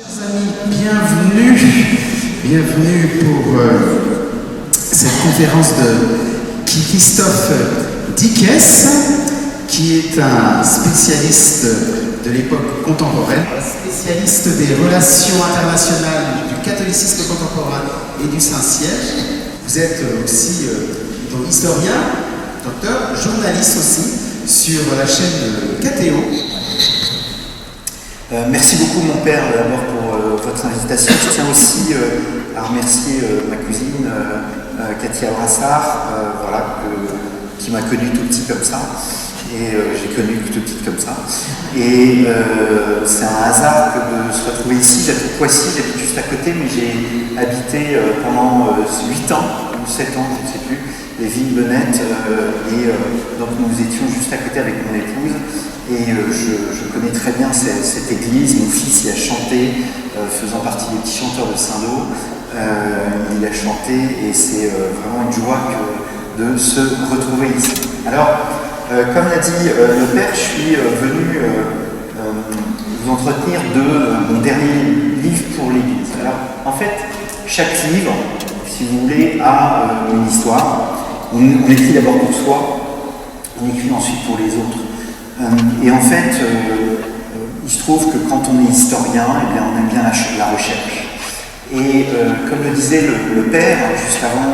Chers amis, bienvenue pour cette conférence de Christophe Dickès, qui est un spécialiste de l'époque contemporaine, spécialiste des relations internationales du catholicisme contemporain et du Saint-Siège. Vous êtes aussi donc historien, docteur, journaliste aussi, sur la chaîne KTO. Merci beaucoup mon père d'abord pour votre invitation. Je tiens aussi à remercier ma cousine Katia Brassard, qui m'a connu tout petit comme ça. Et j'ai connu tout petit comme ça. Et c'est un hasard que de se retrouver ici. J'habite Poissy, j'habite juste à côté, mais j'ai habité pendant 8 ans, ou 7 ans, je ne sais plus, les Vignes-Bonnette. Donc nous étions juste à côté avec mon épouse. Et je connais très bien cette église. Mon fils y a chanté, faisant partie des petits chanteurs de Saint-Lô. Il a chanté et c'est vraiment une joie de se retrouver ici. Alors, comme l'a dit le père, je suis venu vous entretenir de mon dernier livre pour l'Église. Alors, en fait, chaque livre, si vous voulez, a une histoire. On écrit d'abord pour soi, on écrit ensuite pour les autres. Et en fait, il se trouve que quand on est historien, eh bien, on aime bien la recherche. Et comme le disait le père, juste avant,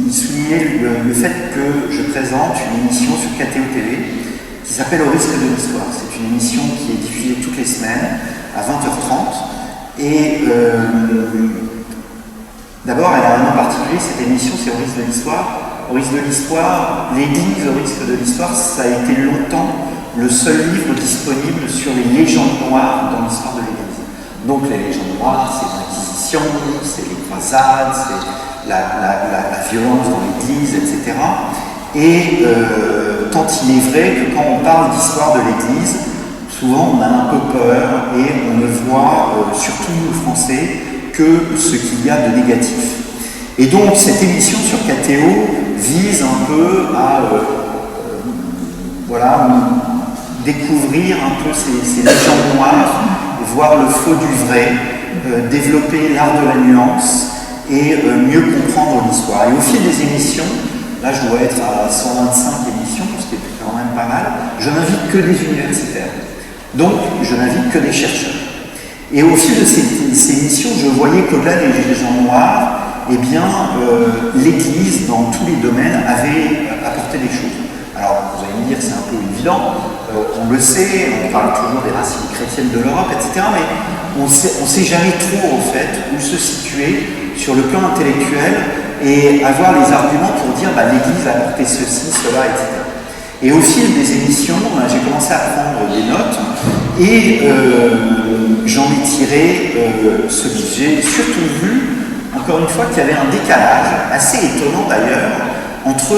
il soulignait le fait que je présente une émission sur KTO TV qui s'appelle Au risque de l'histoire. C'est une émission qui est diffusée toutes les semaines à 20h30. Et d'abord, elle a un nom particulier, cette émission, c'est Au risque de l'histoire. Au risque de l'histoire, l'Église au risque de l'histoire, ça a été longtemps le seul livre disponible sur les légendes noires dans l'histoire de l'Église. Donc les légendes noires, c'est l'Inquisition, c'est les croisades, c'est la violence dans l'Église, etc. Et tant il est vrai que quand on parle d'histoire de l'Église, souvent on a un peu peur et on ne voit, surtout nous Français, que ce qu'il y a de négatif. Et donc cette émission sur KTO vise un peu à découvrir un peu ces légendes noires, voir le faux du vrai, développer l'art de la nuance et mieux comprendre l'histoire. Et au fil des émissions, là je dois être à 125 émissions, ce qui est quand même pas mal, je n'invite que des universitaires. Donc je n'invite que des chercheurs. Et au fil de ces émissions, je voyais qu'au-delà des légendes noires, eh bien, l'Église, dans tous les domaines, avait apporté des choses. Alors, vous allez me dire, c'est un peu évident, on le sait, on parle toujours des racines chrétiennes de l'Europe, etc., mais on sait jamais trop, en fait, où se situer sur le plan intellectuel et avoir les arguments pour dire, l'Église a apporté ceci, cela, etc. Et au fil des émissions, j'ai commencé à prendre des notes et j'en ai tiré ce que j'ai surtout vu. Encore une fois, qu'il y avait un décalage, assez étonnant d'ailleurs, entre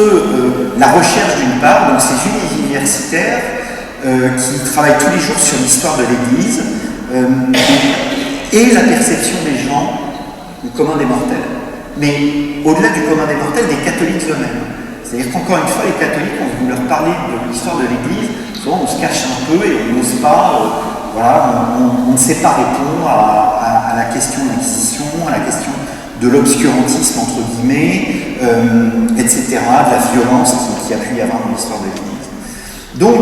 la recherche d'une part, donc ces universitaires qui travaillent tous les jours sur l'histoire de l'Église, et la perception des gens du commun des mortels. Mais au-delà du commun des mortels, des catholiques eux-mêmes. C'est-à-dire qu'encore une fois, les catholiques, on veut leur parler de l'histoire de l'Église, souvent on se cache un peu et on n'ose pas, on ne sait pas répondre à la question de l'Inquisition, à la question de l'obscurantisme, entre guillemets, etc., de la violence qui a pu y avoir dans l'histoire de l'Église. Donc,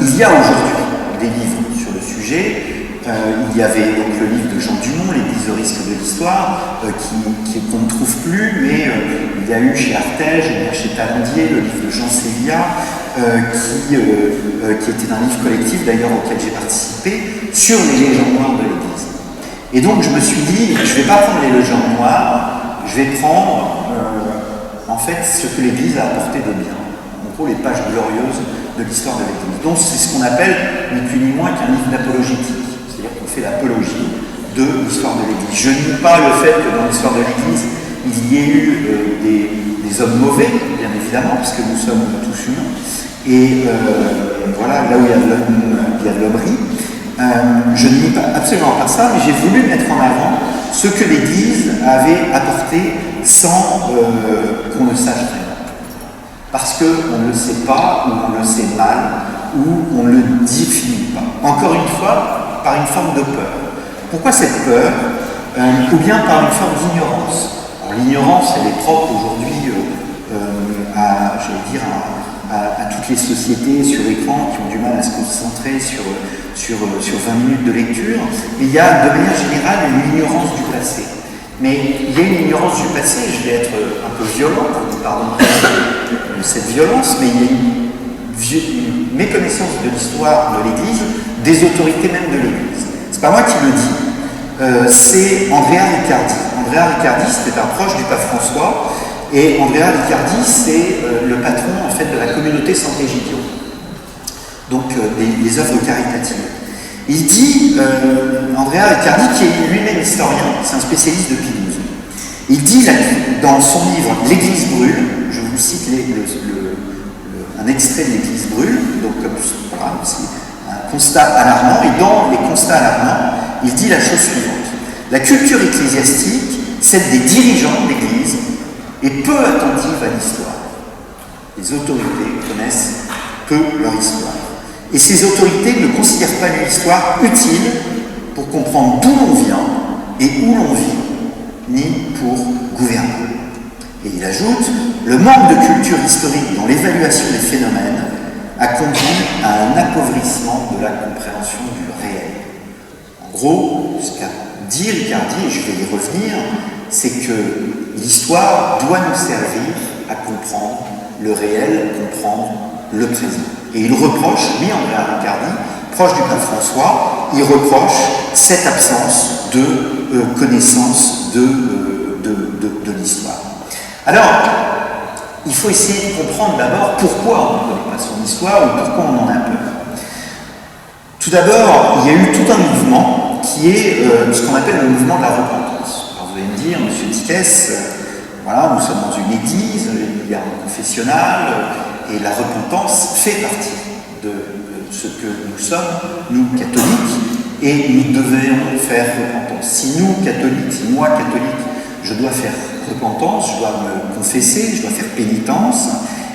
il y a aujourd'hui des livres sur le sujet. Il y avait donc le livre de Jean Dumont, L'Église au risque de l'histoire, qu'on ne trouve plus, mais il y a eu chez Artege, il y a chez Talandier, le livre de Jean Célia, qui était un livre collectif, d'ailleurs, auquel j'ai participé, sur les légendes noires de l'Église. Et donc je me suis dit, je ne vais pas prendre les légendes noires, je vais prendre en fait ce que l'Église a apporté de bien. En gros, les pages glorieuses de l'histoire de l'Église. Donc c'est ce qu'on appelle ni plus ni moins qu'un livre d'apologétique. C'est-à-dire qu'on fait l'apologie de l'histoire de l'Église. Je nie pas le fait que dans l'histoire de l'Église, il y ait eu des hommes mauvais, bien évidemment, puisque nous sommes tous humains. Et là où il y a de l'hommerie. Je ne nie absolument pas ça, mais j'ai voulu mettre en avant ce que l'Église avait apporté sans qu'on ne sache rien. Parce qu'on ne le sait pas, ou on le sait mal, ou on ne le définit pas. Encore une fois, par une forme de peur. Pourquoi cette peur? Ou bien par une forme d'ignorance. Alors l'ignorance, elle est propre aujourd'hui à toutes les sociétés sur écran qui ont du mal à se concentrer sur 20 minutes de lecture. Et il y a de manière générale une ignorance du passé. Mais il y a une ignorance du passé, je vais être un peu violent, pardon de cette violence, mais il y a une méconnaissance de l'histoire de l'Église, des autorités même de l'Église. C'est pas moi qui le dis, c'est Andrea Riccardi. Andrea Riccardi, c'était un proche du pape François, et Andrea Riccardi, c'est le patron en fait de la communauté Sant'Egidio, donc des œuvres caritatives. Il dit, Andrea Riccardi, qui est lui-même historien, c'est un spécialiste de Pie XII, il dit dans son livre « L'Église brûle », je vous cite un extrait de l'Église brûle, donc comme voilà, c'est un constat alarmant, et dans les constats alarmants, il dit la chose suivante: la culture ecclésiastique, celle des dirigeants d'Église, est peu attentive à l'histoire. Les autorités connaissent peu leur histoire. Et ces autorités ne considèrent pas l'histoire utile pour comprendre d'où l'on vient et où l'on vit, ni pour gouverner. Et il ajoute, le manque de culture historique dans l'évaluation des phénomènes a conduit à un appauvrissement de la compréhension du réel. En gros, ce qu'a dit Riccardi, et je vais y revenir, c'est que l'histoire doit nous servir à comprendre le réel, comprendre le présent. Et il reproche, lui, Andrea Riccardi, proche du pape François, il reproche cette absence de connaissance de l'histoire. Alors, il faut essayer de comprendre d'abord pourquoi on ne connaît pas son histoire ou pourquoi on en a peur. Tout d'abord, il y a eu tout un mouvement qui est ce qu'on appelle le mouvement de la repentance. Alors vous allez me dire, monsieur Dickès, voilà, nous sommes dans une église, il y a un confessionnal, et la repentance fait partie de ce que nous sommes, nous catholiques, et nous devons faire repentance. Si nous, catholiques, si moi, catholique, je dois faire repentance, je dois me confesser, je dois faire pénitence,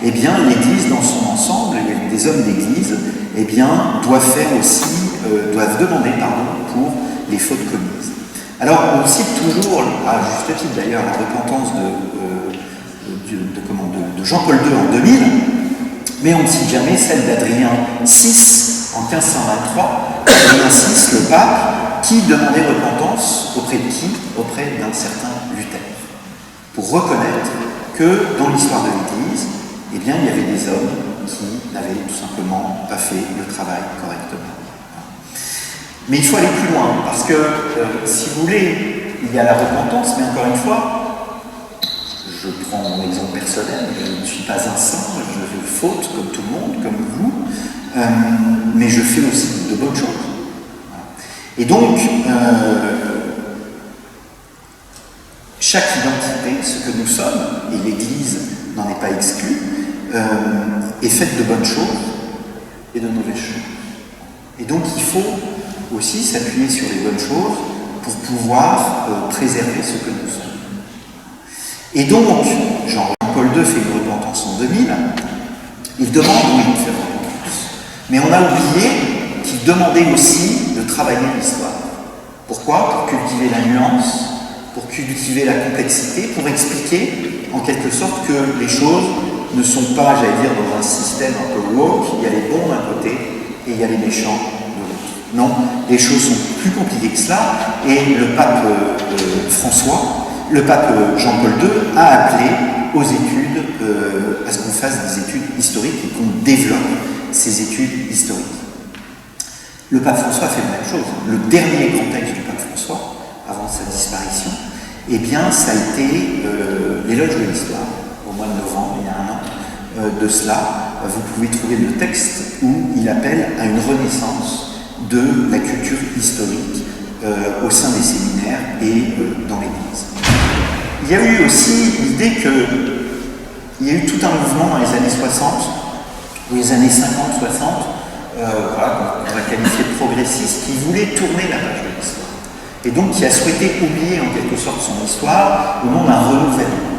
eh bien l'Église dans son ensemble, les hommes d'Église, eh bien doivent demander pardon pour les fautes commises. Alors on cite toujours, à juste titre d'ailleurs, la repentance de Jean-Paul II en 2000, mais on ne cite jamais celle d'Adrien VI en 1523, Adrien VI, le pape, qui demandait repentance auprès de qui? Auprès d'un certain Luther, pour reconnaître que dans l'histoire de l'Église, eh bien, il y avait des hommes qui n'avaient tout simplement pas fait le travail correctement. Mais il faut aller plus loin, parce que, si vous voulez, il y a la repentance, mais encore une fois, je prends mon exemple personnel, je ne suis pas un saint, je faute comme tout le monde, comme vous, mais je fais aussi de bonnes choses. Et donc, chaque identité, ce que nous sommes, et l'Église n'en est pas exclue, est faite de bonnes choses et de mauvaises choses. Et donc il faut aussi s'appuyer sur les bonnes choses pour pouvoir préserver ce que nous sommes. Et donc, Jean-Paul II fait une repentance en 2000, il demande oui de faire repentance. Mais on a oublié qu'il demandait aussi de travailler l'histoire. Pourquoi? Pour cultiver la nuance, pour cultiver la complexité, pour expliquer en quelque sorte que les choses ne sont pas, j'allais dire, dans un système un peu woke, il y a les bons d'un côté et il y a les méchants de l'autre. Non, les choses sont plus compliquées que cela, et le pape Jean-Paul II a appelé aux études, à ce qu'on fasse des études historiques et qu'on développe ces études historiques. Le pape François fait la même chose. Le dernier grand texte du pape François, avant sa disparition, eh bien, ça a été l'éloge de l'histoire, au mois de novembre, il y a un an de cela. Vous pouvez trouver le texte où il appelle à une renaissance de la culture historique au sein des séminaires et dans l'Église. Il y a eu aussi l'idée qu'il y a eu tout un mouvement dans les années 60, ou les années 50-60, voilà, qu'on va qualifier de progressiste, qui voulait tourner la page de l'histoire. Et donc qui a souhaité oublier en quelque sorte son histoire au nom d'un renouvellement.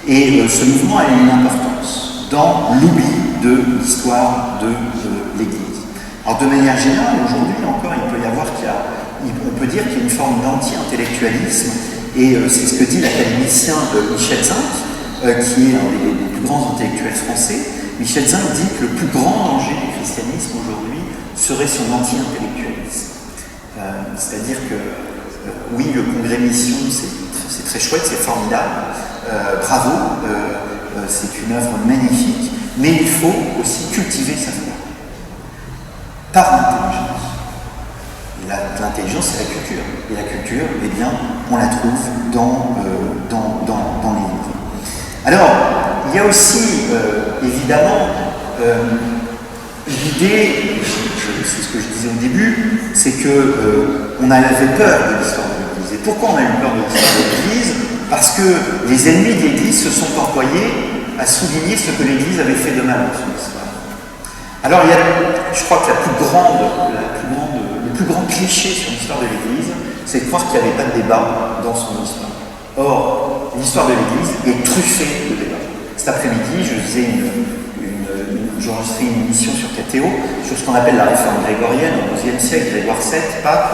Et ce mouvement a eu une importance dans l'oubli de l'histoire de l'Église. Alors de manière générale, aujourd'hui encore, il peut y avoir on peut dire qu'il y a une forme d'anti-intellectualisme, et c'est ce que dit l'académicien Michel Zinc, qui est un des plus grands intellectuels français. Michel Zinc dit que le plus grand danger du christianisme aujourd'hui serait son anti-intellectualisme. C'est-à-dire que oui, le congrès mission, c'est très chouette, c'est formidable, bravo, c'est une œuvre magnifique, mais il faut aussi cultiver sa foi par l'intelligence. L'intelligence, c'est la culture. Et la culture, eh bien, on la trouve dans les livres. Alors, il y a aussi, évidemment, l'idée, c'est ce que je disais au début, c'est qu'on avait peur de l'histoire de l'Église. Et pourquoi on a eu peur de l'histoire de l'Église? Parce que les ennemis de l'Église se sont employés à souligner ce que l'Église avait fait de mal dans son histoire. Alors, je crois que le plus grand cliché sur l'histoire de l'Église, c'est de croire qu'il n'y avait pas de débat dans son histoire. Or, l'histoire de l'Église est truffée de débats. Cet après-midi, j'enregistrais une émission sur KTO, sur ce qu'on appelle la réforme grégorienne au XIe siècle, Grégoire VII, pape,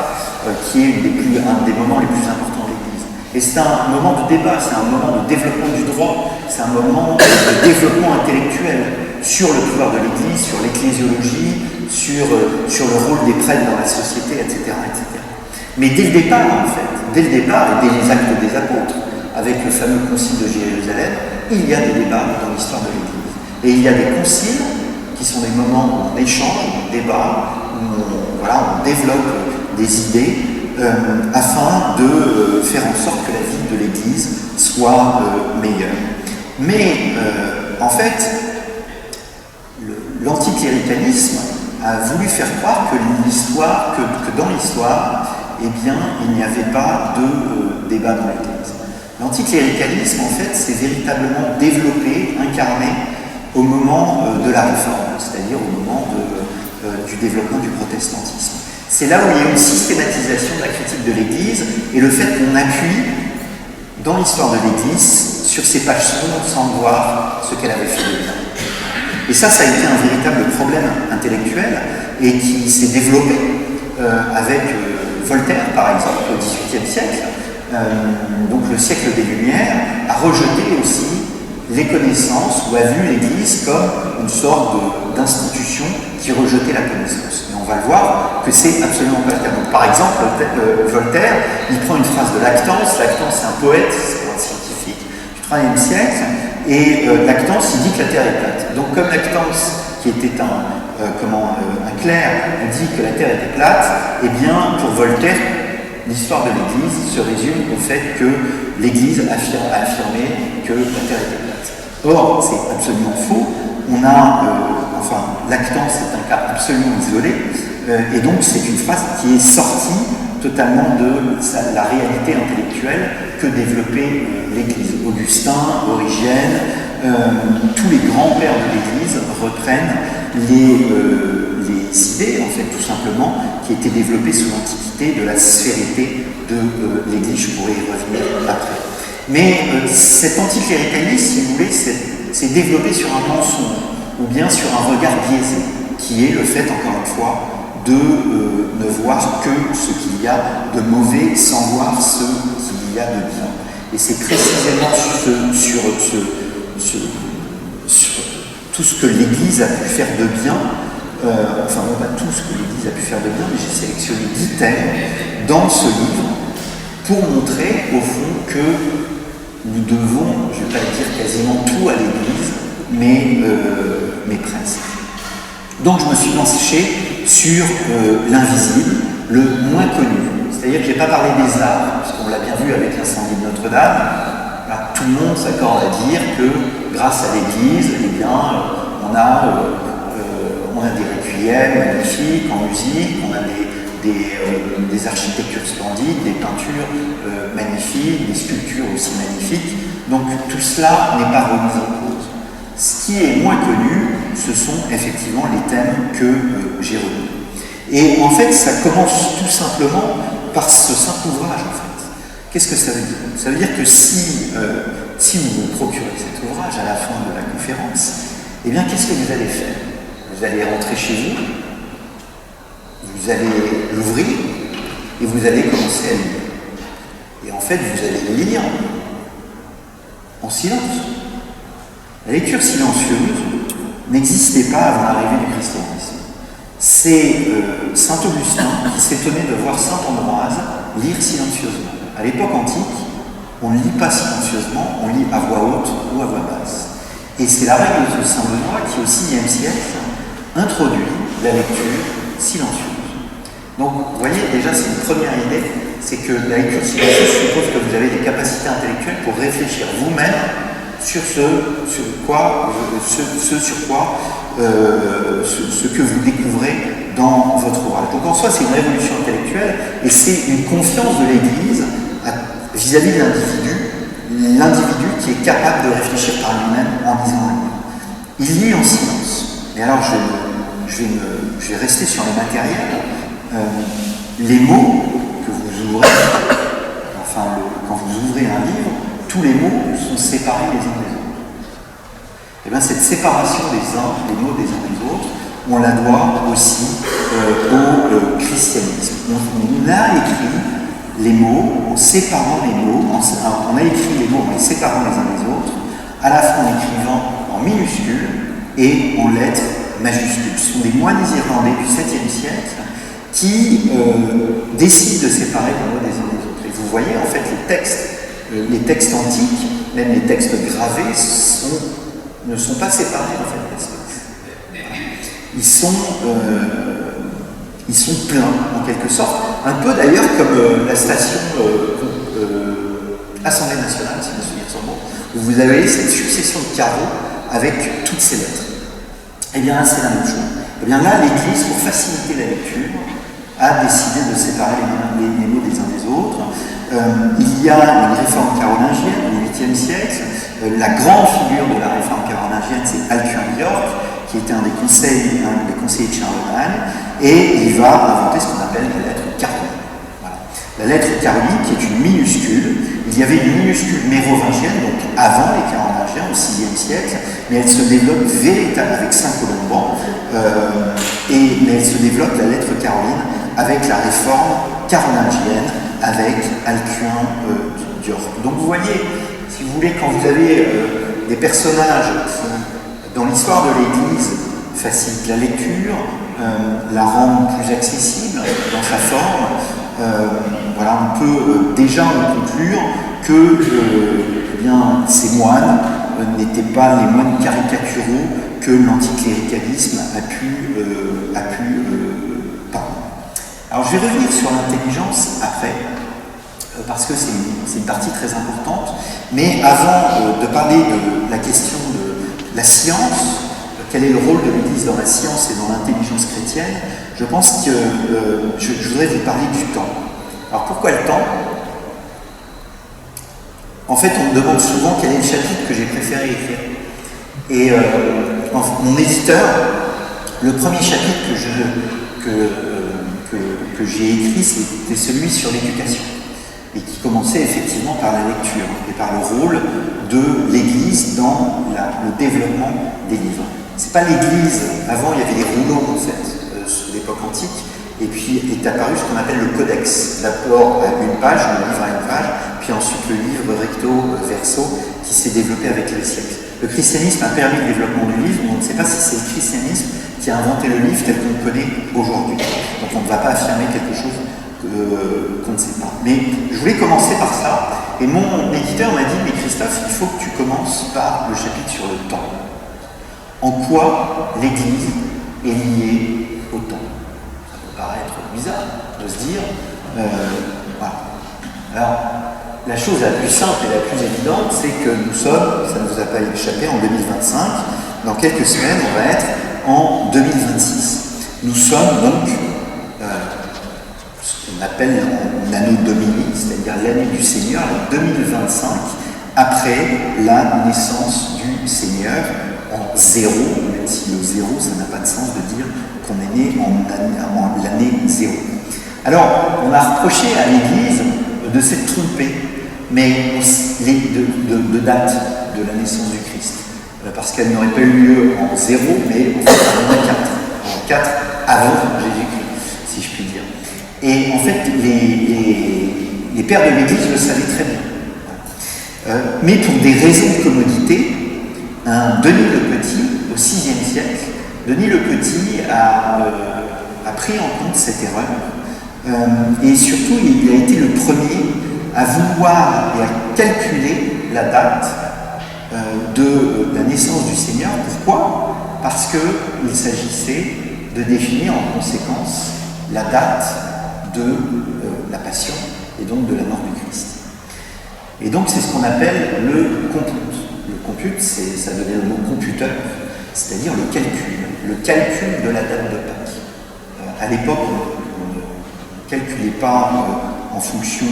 qui est un des moments les plus importants de l'Église. Et c'est un moment de débat, c'est un moment de développement du droit, c'est un moment de développement intellectuel sur le pouvoir de l'Église, sur l'ecclésiologie, sur le rôle des prêtres dans la société, etc., etc. Mais dès le départ, en fait, et dès les actes des apôtres, avec le fameux concile de Jérusalem, il y a des débats dans l'histoire de l'Église. Et il y a des conciles qui sont des moments où on échange, où on débat, où on développe des idées afin de faire en sorte que la vie de l'Église soit meilleure. Mais en fait, l'anticléricalisme a voulu faire croire que dans l'histoire, eh bien, il n'y avait pas de débat dans l'Église. L'anticléricalisme, en fait, s'est véritablement développé, incarné au moment de la Réforme, c'est-à-dire au moment du développement du protestantisme. C'est là où il y a une systématisation de la critique de l'Église et le fait qu'on appuie dans l'histoire de l'Église sur ses pages sombres sans voir ce qu'elle avait fait de bien. Et ça a été un véritable problème intellectuel et qui s'est développé avec Voltaire, par exemple, au XVIIIe siècle. Donc le siècle des Lumières a rejeté aussi les connaissances ou a vu l'Église comme une sorte d'institution qui rejetait la connaissance. Et on va le voir que c'est absolument pas le cas. Donc, par exemple, Voltaire, il prend une phrase de Lactance. Lactance, c'est un poète, c'est un scientifique du IIIe siècle, et Lactance, il dit que la Terre est plate. Donc, comme Lactance, qui était un clerc, dit que la Terre était plate, eh bien, pour Voltaire, l'histoire de l'Église se résume au fait que l'Église a affirmé que la Terre était plate. Or, c'est absolument faux. Lactance est un cas absolument isolé, et donc c'est une phrase qui est sortie totalement de la réalité intellectuelle que développait l'Église. Augustin, Origène, tous les grands-pères de l'Église reprennent les idées, en fait, tout simplement, qui étaient développées sous l'Antiquité de la sphérité de l'Église. Je pourrais y revenir après. Mais cet anticléricalisme, si vous voulez, s'est développé sur un mensonge, ou bien sur un regard biaisé, qui est le fait, encore une fois, de ne voir que ce qu'il y a de mauvais sans voir ce qu'il y a de bien. Et c'est précisément sur tout ce que l'Église a pu faire de bien, non pas tout ce que l'Église a pu faire de bien, mais j'ai sélectionné 10 thèmes dans ce livre pour montrer, au fond, que nous devons, je ne vais pas dire quasiment tout à l'Église, mais presque. Donc je me suis penché sur l'invisible, le moins connu. C'est-à-dire que je n'ai pas parlé des arts, parce qu'on l'a bien vu avec l'incendie de Notre-Dame. Là, tout le monde s'accorde à dire que grâce à l'Église, eh bien, on a des requiems magnifiques en musique, on a des architectures splendides, des peintures magnifiques, des sculptures aussi magnifiques. Donc tout cela n'est pas remis en cause. Ce qui est moins connu, ce sont effectivement les thèmes que j'ai retenus. Et en fait, ça commence tout simplement par ce simple ouvrage, en fait. Qu'est-ce que ça veut dire? Ça veut dire que si vous vous procurez cet ouvrage à la fin de la conférence, eh bien, qu'est-ce que vous allez faire? Vous allez rentrer chez vous, Vous allez l'ouvrir et vous allez commencer à lire. Et en fait, vous allez lire en silence. La lecture silencieuse n'existait pas avant l'arrivée du christianisme. C'est saint Augustin qui s'étonnait de voir saint Ambroise lire silencieusement. À l'époque antique, on ne lit pas silencieusement, on lit à voix haute ou à voix basse. Et c'est la règle de saint Benoît qui, au VIe siècle, introduit la lecture silencieuse. Donc, vous voyez, déjà, c'est une première idée, c'est que la lecture silencieuse suppose que vous avez des capacités intellectuelles pour réfléchir vous-même sur ce que vous découvrez dans votre ouvrage. Donc, en soi, c'est une révolution intellectuelle et c'est une confiance de l'Église vis-à-vis de l'individu qui est capable de réfléchir par lui-même en lisant un livre. Il lit en silence. Et alors, je vais rester sur les matériels. Les mots que vous ouvrez, quand vous ouvrez un livre, tous les mots sont séparés les uns des autres. Et bien, cette séparation des mots des uns des autres, on la doit aussi au christianisme. On a écrit les mots en séparant les mots, on a écrit les mots en les séparant les uns des autres, à la fois en écrivant en minuscules et en lettres majuscules. Ce sont des moines irlandais du 7e siècle qui décident de séparer les mots des uns des autres. Et vous voyez, en fait, les textes antiques, même les textes gravés, ne sont pas séparés, en fait. Ils sont pleins, en quelque sorte. Un peu, d'ailleurs, comme la station Assemblée nationale, si mes souvenirs sont bons, où vous avez cette succession de carreaux avec toutes ces lettres. Eh bien, là, c'est la même chose. Eh bien, là, l'Église, pour faciliter la lecture, a décidé de séparer les mots des uns des autres. Il y a une réforme carolingienne au 8e siècle. La grande figure de la réforme carolingienne, c'est Alcuin de York, qui était un des conseillers de Charlemagne, et il va inventer ce qu'on appelle la lettre caroline. Voilà. La lettre caroline, qui est une minuscule. Il y avait une minuscule mérovingienne, donc avant les carolingiens, au 6e siècle, mais elle se développe véritablement avec Saint-Colomban, mais elle se développe, la lettre caroline, avec la réforme carolingienne, avec Alcuin d'York. Donc vous voyez, si vous voulez, quand vous avez des personnages qui, dans l'histoire de l'Église, facilitent la lecture, la rendent plus accessible dans sa forme, voilà, on peut déjà en conclure que ces moines n'étaient pas les moines caricaturaux que l'anticléricalisme a pu peindre. Alors je vais revenir sur l'intelligence après, parce que c'est une partie très importante, mais avant de parler de la question de la science, quel est le rôle de l'Église dans la science et dans l'intelligence chrétienne, je pense que je voudrais vous parler du temps. Alors pourquoi le temps ? En fait, on me demande souvent quel est le chapitre que j'ai préféré écrire. Et mon éditeur, le premier chapitre que j'ai écrit, c'était celui sur l'éducation, et qui commençait effectivement par la lecture et par le rôle de l'Église dans le développement des livres. C'est pas l'Église, avant il y avait des rouleaux en fait, sous l'époque antique, et puis est apparu ce qu'on appelle le codex, d'abord à une page, le livre à une page, puis ensuite le livre recto verso qui s'est développé avec les siècles. Le christianisme a permis le développement du livre, mais on ne sait pas si c'est le christianisme qui a inventé le livre tel qu'on le connaît aujourd'hui. Donc on ne va pas affirmer quelque chose qu'on ne sait pas. Mais je voulais commencer par ça, et mon éditeur m'a dit, mais Christophe, il faut que tu commences par le chapitre sur le temps. En quoi l'Église est liée au temps? Ça peut paraître bizarre de se dire, voilà. Alors, la chose la plus simple et la plus évidente, c'est que nous sommes, ça ne vous a pas échappé, en 2025. Dans quelques semaines, on va être en 2026. Nous sommes donc ce qu'on appelle l'anno Domini, c'est-à-dire l'année du Seigneur, en 2025, après la naissance du Seigneur en zéro, même si le zéro, ça n'a pas de sens de dire qu'on est né en l'année zéro. Alors, on a reproché à l'Église de s'être trompée, mais de date de la naissance du Christ, parce qu'elle n'aurait pas eu lieu en 0, mais en 4, avant Jésus-Christ. si je puis dire. Et en fait, les pères de l'Église le savaient très bien. Mais pour des raisons de commodité, Denis le Petit, au VIe siècle, Denis le Petit a pris en compte cette erreur. Et surtout, il a été le premier à vouloir et à calculer la date de la naissance du Seigneur. Pourquoi? Parce qu'il s'agissait de définir en conséquence la date de la Passion et donc de la mort du Christ. Et donc c'est ce qu'on appelle le compute. Le compute, ça devient le mot computeur, c'est-à-dire le calcul de la date de Pâques. À l'époque, on ne calculait pas en fonction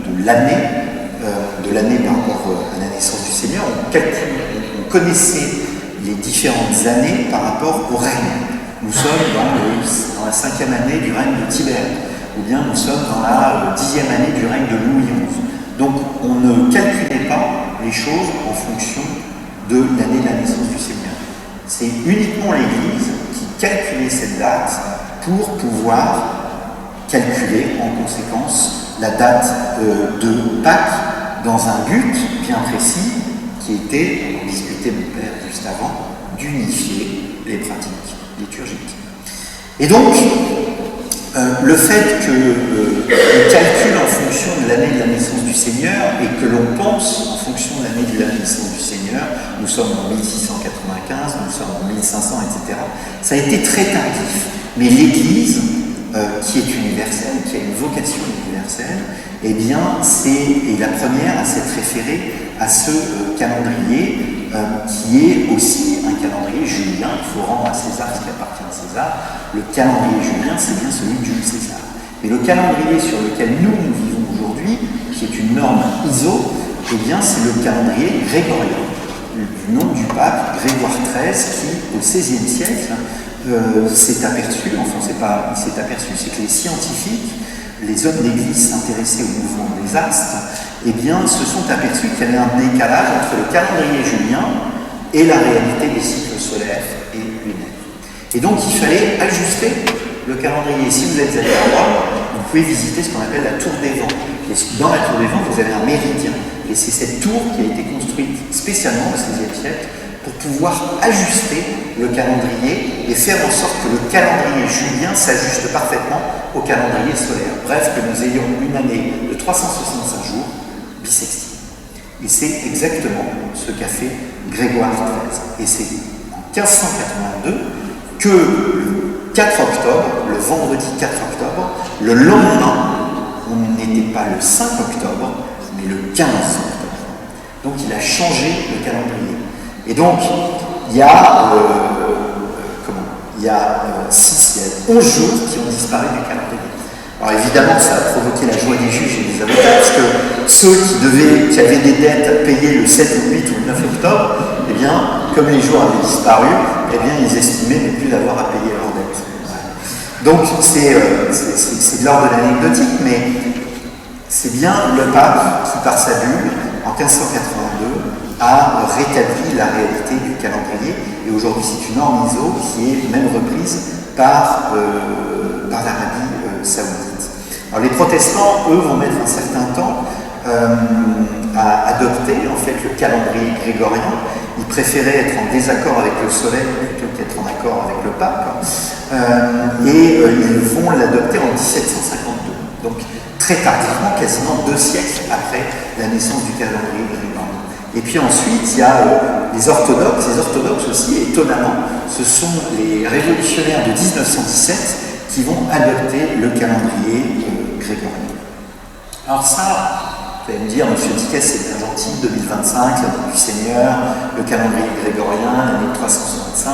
de l'année par rapport à la naissance du Seigneur, on connaissait les différentes années par rapport au règne. Nous sommes dans la 5e année du règne de Tibère, ou bien nous sommes dans la 10e année du règne de Louis XI. Donc on ne calculait pas les choses en fonction de l'année de la naissance du Seigneur. C'est uniquement l'Église qui calculait cette date pour pouvoir calculer en conséquence la date de Pâques dans un but bien précis qui était, on discutait mon père juste avant, d'unifier les pratiques liturgiques. Et donc, le fait qu'on calcule en fonction de l'année de la naissance du Seigneur et que l'on pense en fonction de l'année de la naissance du Seigneur, nous sommes en 1695, nous sommes en 1500, etc., ça a été très tardif. Mais l'Église, qui est universelle, qui a une vocation universelle, eh bien, est la première à s'être référée à ce calendrier qui est aussi un calendrier julien. Il faut rendre à César ce qui appartient à César. Le calendrier julien, c'est bien celui de Jules César. Mais le calendrier sur lequel nous vivons aujourd'hui, qui est une norme ISO, eh bien, c'est le calendrier grégorien, du nom du pape Grégoire XIII, qui, au XVIe siècle, s'est aperçu, c'est que les scientifiques, les hommes d'église s'intéressaient au mouvement des astres, eh bien, se sont aperçus qu'il y avait un décalage entre le calendrier julien et la réalité des cycles solaires et lunaires. Et donc, il fallait ajuster le calendrier. Si vous êtes allé à Rome, vous pouvez visiter ce qu'on appelle la Tour des Vents. Et dans la Tour des Vents, vous avez un méridien. Et c'est cette tour qui a été construite spécialement au XVIe siècle pour pouvoir ajuster le calendrier et faire en sorte que le calendrier julien s'ajuste parfaitement au calendrier solaire. Bref, que nous ayons une année de 365 jours bissextile. Et c'est exactement ce qu'a fait Grégoire XIII. Et c'est en 1582 que le 4 octobre, le vendredi 4 octobre, le lendemain, on n'était pas le 5 octobre, mais le 15 octobre. Donc il a changé le calendrier. Et donc, il y a 11 jours qui ont disparu du calendrier. Alors évidemment, ça a provoqué la joie des juges et des avocats, parce que ceux qui avaient des dettes à payer le 7, le 8 ou le 9 octobre, eh bien, comme les jours avaient disparu, eh bien, ils estimaient ne plus avoir à payer leurs dettes. Donc, c'est de l'ordre de l'anecdotique, mais c'est bien le pape qui, par sa bulle, en 1582, a rétabli la réalité du calendrier. Et aujourd'hui, c'est une norme ISO qui est même reprise par l'Arabie saoudite. Alors, les protestants, eux, vont mettre un certain temps à adopter en fait le calendrier grégorien. Ils préféraient être en désaccord avec le soleil plutôt qu'être en accord avec le pape. Ils vont l'adopter en 1752. Donc, très tardivement, quasiment 2 siècles après la naissance du calendrier grégorien. Et puis ensuite, il y a les orthodoxes. Les orthodoxes aussi, étonnamment, ce sont les révolutionnaires de 1917 qui vont adopter le calendrier grégorien. Alors ça, vous allez me dire, monsieur Dickès, c'est bien gentil, 2025, l'année du Seigneur, le calendrier grégorien, l'année 365,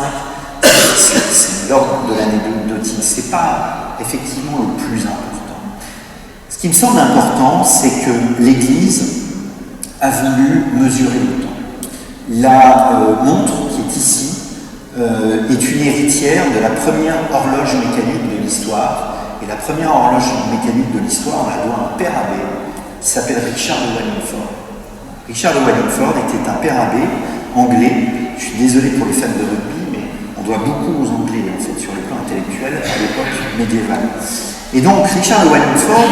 c'est l'ordre de l'année dotique. C'est pas effectivement le plus important. Ce qui me semble important, c'est que l'Église a voulu mesurer le temps. La montre qui est ici est une héritière de la première horloge mécanique de l'histoire. Et la première horloge mécanique de l'histoire, on la doit à un père abbé qui s'appelle Richard de Wallingford. Richard de Wallingford était un père abbé anglais. Je suis désolé pour les fans de rugby, mais on doit beaucoup aux Anglais, en fait, sur le plan intellectuel, à l'époque médiévale. Et donc, Richard de Wallingford,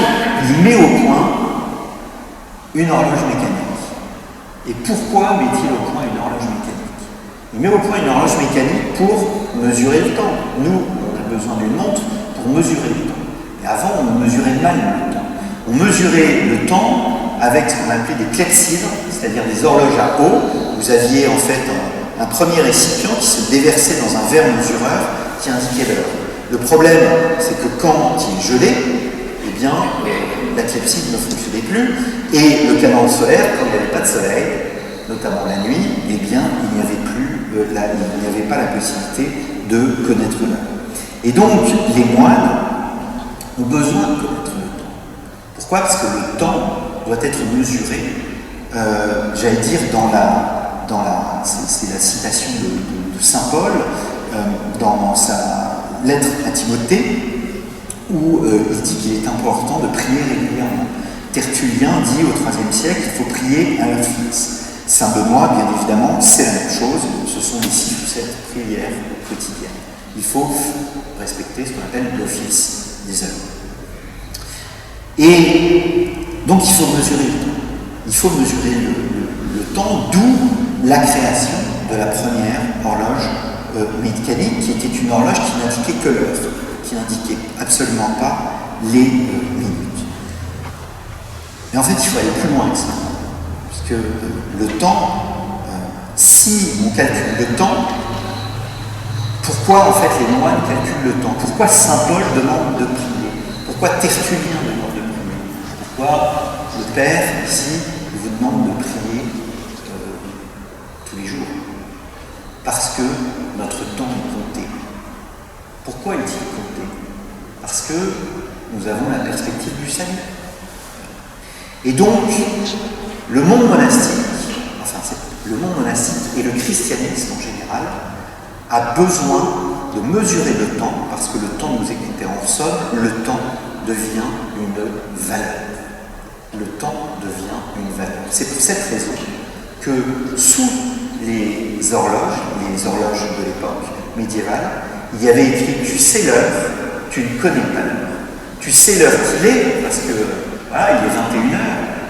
il met au point une horloge mécanique. Et pourquoi met-il au point une horloge mécanique? Il met au point une horloge mécanique pour mesurer le temps. Nous, on a besoin d'une montre pour mesurer le temps. Et avant, on mesurait mal le temps. On mesurait le temps avec ce qu'on appelait des clepsydres, c'est-à-dire des horloges à eau. Vous aviez en fait un premier récipient qui se déversait dans un verre mesureur qui indiquait l'heure. Le problème, c'est que quand il gelait, eh bien, la clepsydre ne fonctionnait plus, et le canon solaire, quand il n'y avait pas de soleil, notamment la nuit, eh bien, il n'y avait pas la possibilité de connaître l'heure. Et donc, les moines ont besoin de connaître le temps. Pourquoi? Parce que le temps doit être mesuré, j'allais dire, c'est la citation de saint Paul, dans sa lettre à Timothée, où il dit qu'il est important de prier régulièrement. Tertullien dit au IIIe siècle qu'il faut prier à l'heure fixe. Saint Benoît, bien évidemment, c'est la même chose, ce sont les 6 ou 7 prières quotidiennes. Il faut respecter ce qu'on appelle l'office des heures. Et donc il faut mesurer le temps. Il faut mesurer le temps, d'où la création de la première horloge mécanique, qui était une horloge qui n'indiquait que l'heure, qui n'indiquait absolument pas les minutes. Mais en fait, il faut aller plus loin que ça, puisque le temps, si on calcule le temps, pourquoi en fait les moines calculent le temps? Pourquoi saint Paul demande de prier? Pourquoi Tertullien demande de prier? Pourquoi le Père, ici, vous demande de prier tous les jours? Parce que notre temps est compté. Pourquoi est-il compté? Parce que nous avons la perspective du salut. Et donc, le monde monastique, et le christianisme en général, a besoin de mesurer le temps, parce que le temps nous est compté. En somme, le temps devient une valeur. Le temps devient une valeur. C'est pour cette raison que sous les horloges de l'époque médiévale, il y avait écrit « Tu sais l'heure, tu ne connais pas l'heure. Tu sais l'heure qu'il est, parce que voilà, il est 21h,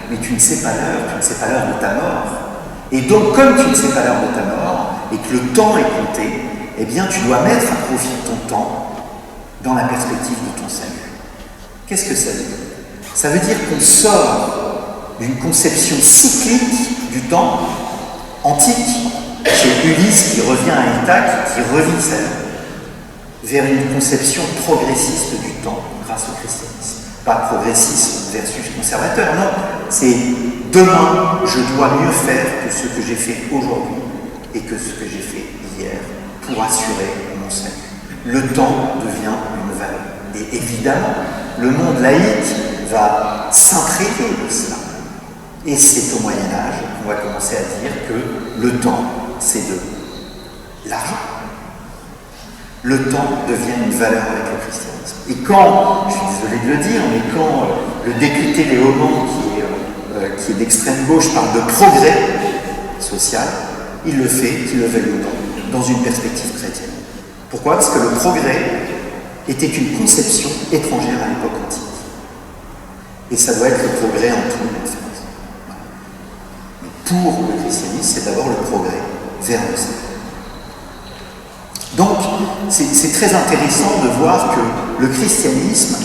mais tu ne sais pas l'heure, tu ne sais pas l'heure de ta mort. Et donc, comme tu ne sais pas l'heure de ta mort, et que le temps est compté, eh bien, tu dois mettre à profit ton temps dans la perspective de ton salut. » Qu'est-ce que ça veut dire? Ça veut dire qu'on sort d'une conception cyclique du temps, antique, chez Ulysse qui revient à Ithaque, qui revit sa vie, vers une conception progressiste du temps grâce au christianisme. Pas progressisme versus conservateur, non. C'est demain, je dois mieux faire que ce que j'ai fait aujourd'hui et que ce que j'ai fait hier pour assurer mon salut. Le temps devient une valeur. Et évidemment, le monde laïque va s'imprégner de cela. Et c'est au Moyen-Âge qu'on va commencer à dire que le temps, c'est de l'argent. Le temps devient une valeur avec le christianisme. Et quand, je suis désolé de le dire, mais quand le député Léaumont, qui est d'extrême gauche, parle de progrès social, il le fait, qu'il le veuille ou non, dans une perspective chrétienne. Pourquoi? Parce que le progrès était une conception étrangère à l'époque antique. Et ça doit être le progrès en tout, en fait. Mais pour le christianisme, c'est d'abord le progrès vers le salut. Donc, c'est très intéressant de voir que le christianisme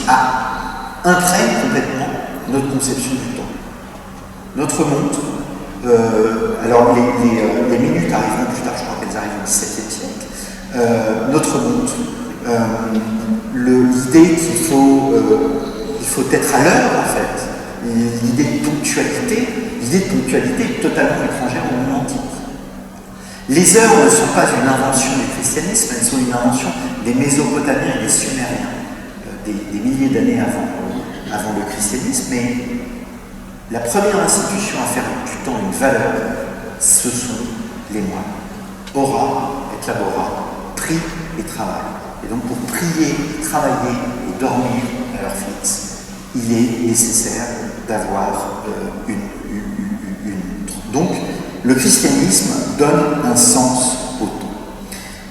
imprègne complètement notre conception du temps. Notre montre, alors les minutes arriveront plus tard, je crois qu'elles arrivent au XVIIe siècle. Notre montre, l'idée qu'il faut être à l'heure, en fait, l'idée de ponctualité est totalement étrangère au monde antique. Les heures ne sont pas une invention du christianisme, elles sont une invention des Mésopotamiens et des Sumériens, des milliers d'années avant le christianisme, mais la première institution à faire du temps une valeur, ce sont les moines. Ora et labora, prie et travail. Et donc pour prier, travailler et dormir à l'heure fixe, il est nécessaire d'avoir une montre. Donc, le christianisme donne un sens au temps.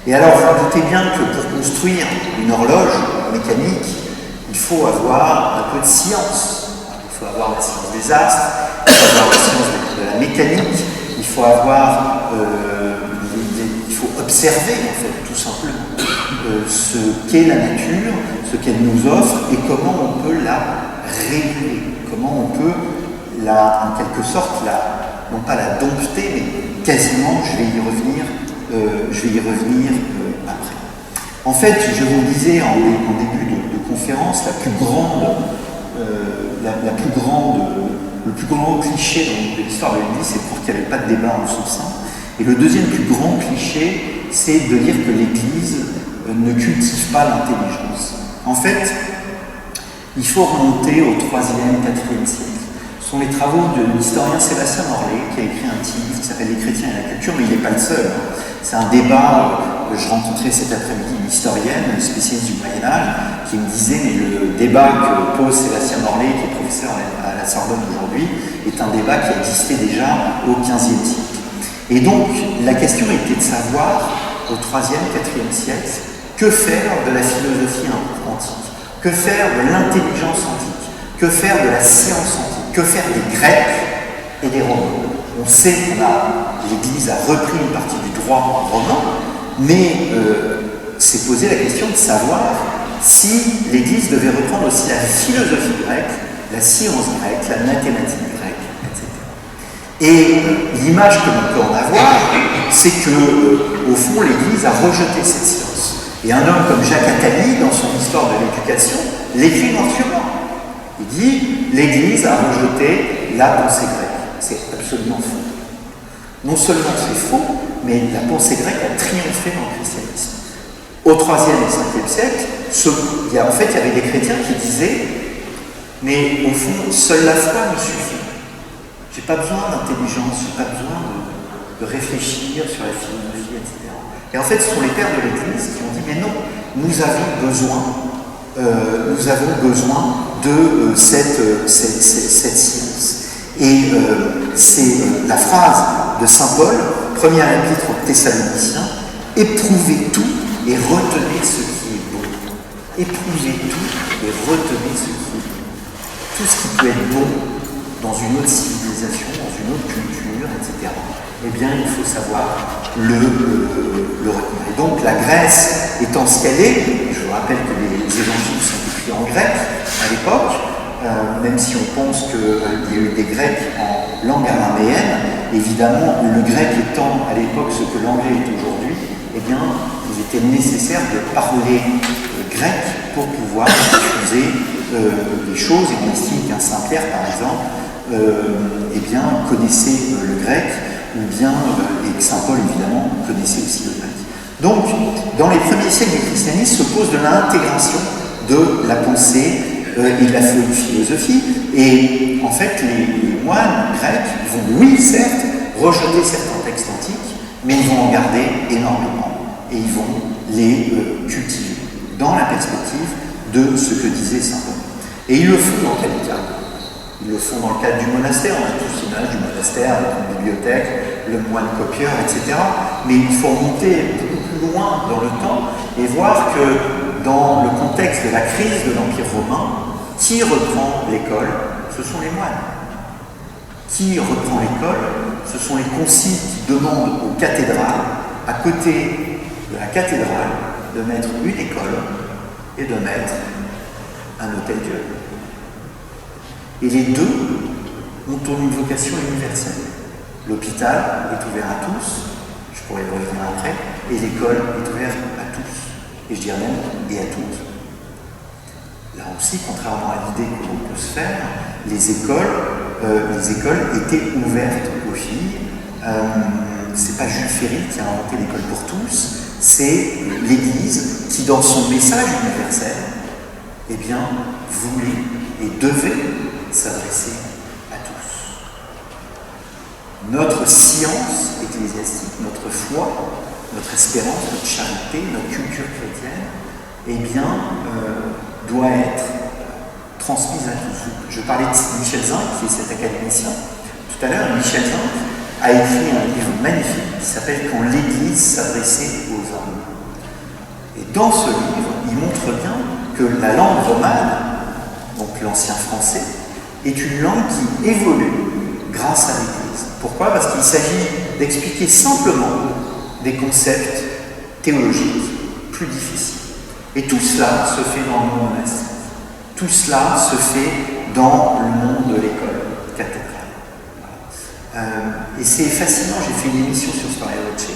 Et alors, vous vous doutez bien que pour construire une horloge mécanique, il faut avoir un peu de science. Il faut avoir la science des astres, il faut avoir la science de la mécanique, il faut avoir, il faut observer en fait tout simplement ce qu'est la nature, ce qu'elle nous offre et comment on peut la réguler, comment on peut en quelque sorte non pas la dompter, mais quasiment, je vais y revenir après. En fait, je vous le disais en début de conférence, le plus grand cliché de l'histoire de l'Église, c'est pour qu'il n'y avait pas de débat en son sein. Et le deuxième plus grand cliché, c'est de dire que l'Église ne cultive pas l'intelligence. En fait, il faut remonter au 3e, 4e siècle. Ce sont les travaux de l'historien Sébastien Morlet, qui a écrit un petit livre qui s'appelle Les chrétiens et la culture, mais il n'est pas le seul. C'est un débat que je rencontrais cet après-midi une historienne, une spécialiste du Moyen-Âge, qui me disait, mais le débat que pose Sébastien Morlet, qui est professeur à la Sorbonne aujourd'hui, est un débat qui existait déjà au XVe siècle. Et donc, la question était de savoir, au 3e, 4e siècle, que faire de la philosophie antique, que faire de l'intelligence antique, que faire de la science antique, que faire des Grecs et des Romains. On sait que l'Église a repris une partie du droit romain, mais s'est posé la question de savoir si l'Église devait reprendre aussi la philosophie grecque, la science grecque, la mathématique grecque, etc. Et l'image que l'on peut en avoir, c'est que, au fond, l'Église a rejeté cette science. Et un homme comme Jacques Attali, dans son Histoire de l'éducation, l'écrit noir sur blanc. Il dit « L'Église a rejeté la pensée grecque ». C'est absolument faux. Non seulement c'est faux, mais la pensée grecque a triomphé dans le christianisme. Au 3e et 5e siècle, il y avait des chrétiens qui disaient « Mais au fond, seule la foi me suffit. Je n'ai pas besoin d'intelligence, je n'ai pas besoin de réfléchir sur la philosophie, etc. » Et en fait, ce sont les pères de l'Église qui ont dit « Mais non, nous avons besoin de cette science. » Et c'est la phrase de saint Paul, premier épître aux Thessaloniciens, « Éprouvez tout et retenez ce qui est bon. » Éprouvez tout et retenez ce qui est bon. Tout ce qui peut être bon dans une autre civilisation, dans une autre culture, etc., eh bien, il faut savoir le retenir. Et donc, la Grèce étant ce qu'elle est, je vous rappelle que les évangiles sont écrits en grec à l'époque, même si on pense qu'il y a eu des Grecs en langue araméenne, évidemment, le grec étant à l'époque ce que l'anglais est aujourd'hui, eh bien, il était nécessaire de parler grec pour pouvoir diffuser les choses. Et on estime qu'un Saint-Pierre, par exemple, eh bien, connaissait le grec, ou bien, et que Saint Paul, évidemment, connaissait aussi le grec. Donc, dans les premiers siècles du christianisme se pose de l'intégration de la pensée et de la philosophie. Et en fait, les moines grecs vont, oui, certes, rejeter certains textes antiques, mais ils vont en garder énormément et ils vont les cultiver dans la perspective de ce que disait saint Paul. Et ils le font dans quel cadre? Ils le font dans le cadre du monastère. On a tous l'image du monastère avec une bibliothèque, le moine copieur, etc. Mais il faut remonter beaucoup plus loin dans le temps et voir que dans le contexte de la crise de l'Empire romain, qui reprend l'école? Ce sont les moines. Qui reprend l'école? Ce sont les conciles qui demandent aux cathédrales, à côté de la cathédrale, de mettre une école et de mettre un hôtel-Dieu. Et les deux ont une vocation universelle. L'hôpital est ouvert à tous, je pourrais y revenir après, et l'école est ouverte à tous, et je dirais même et à toutes. Là aussi, contrairement à l'idée que l'on peut se faire, les écoles étaient ouvertes aux filles. C'est pas Jules Ferry qui a inventé l'école pour tous, c'est l'Église qui, dans son message universel, eh bien, voulait et devait s'adresser à tous. Notre science ecclésiastique, notre foi, notre espérance, notre charité, notre culture chrétienne, eh bien, doit être transmise à tous. Je parlais de Michel Zinc, qui est cet académicien. Tout à l'heure, Michel Zinc a écrit un livre magnifique qui s'appelle « Quand l'Église s'adressait aux hommes ». Et dans ce livre, il montre bien que la langue romane, donc l'ancien français, est une langue qui évolue grâce à l'Église. Pourquoi? Parce qu'il s'agit d'expliquer simplement des concepts théologiques plus difficiles. Et tout cela se fait dans le monde monastique. Tout cela se fait dans le monde de l'école cathédrale. Et c'est fascinant, j'ai fait une émission sur Storia Voce, je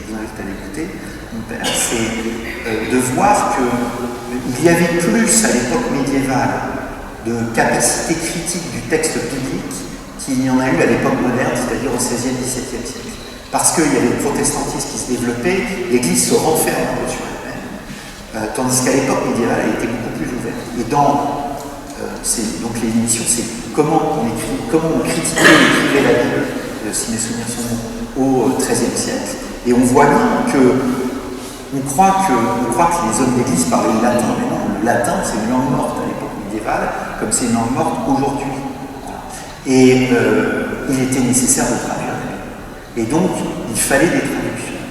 vous invite à l'écouter, c'est de voir qu'il y avait plus à l'époque médiévale de capacité critique du texte biblique qu'il y en a eu à l'époque moderne, c'est-à-dire au XVIe, XVIIe siècle. Parce qu'il y avait le protestantisme qui se développait, l'Église se renferme un peu sur elle-même, tandis qu'à l'époque médiévale, elle était beaucoup plus ouverte. Et donc l'émission, c'est comment on critiquait et écrivait la Bible, si mes souvenirs sont bons, au XIIIe siècle. Et on voit bien on croit que les hommes d'église parlaient le latin, mais non, le latin c'est une langue morte à l'époque médiévale, comme c'est une langue morte aujourd'hui. Et il était nécessaire de traduire. Et donc, il fallait des traductions.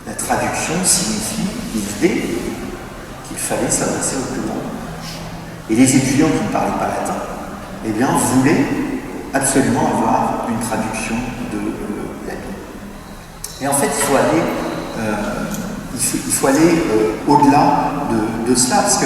La traduction signifie l'idée qu'il fallait s'adresser au plus grand. Et les étudiants qui ne parlaient pas latin, eh bien, voulaient absolument avoir une traduction de la Bible. Et en fait, il faut aller au-delà de cela, parce que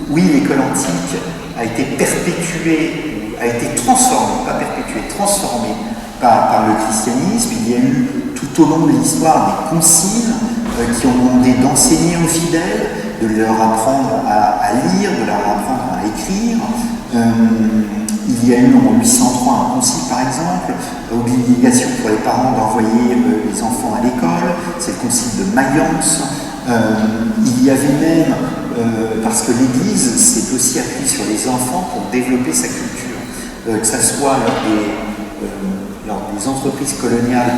oui, l'école antique a été perpétuée, a été transformée, pas perpétuée, transformée par le christianisme. Il y a eu tout au long de l'histoire des conciles qui ont demandé d'enseigner aux fidèles, de leur apprendre à lire, de leur apprendre à écrire. Il y a eu en 803 un concile par exemple, obligation pour les parents d'envoyer les enfants à l'école, c'est le concile de Mayence. Il y avait même, parce que l'Église s'est aussi appuyée sur les enfants pour développer sa culture, que ce soit lors des entreprises coloniales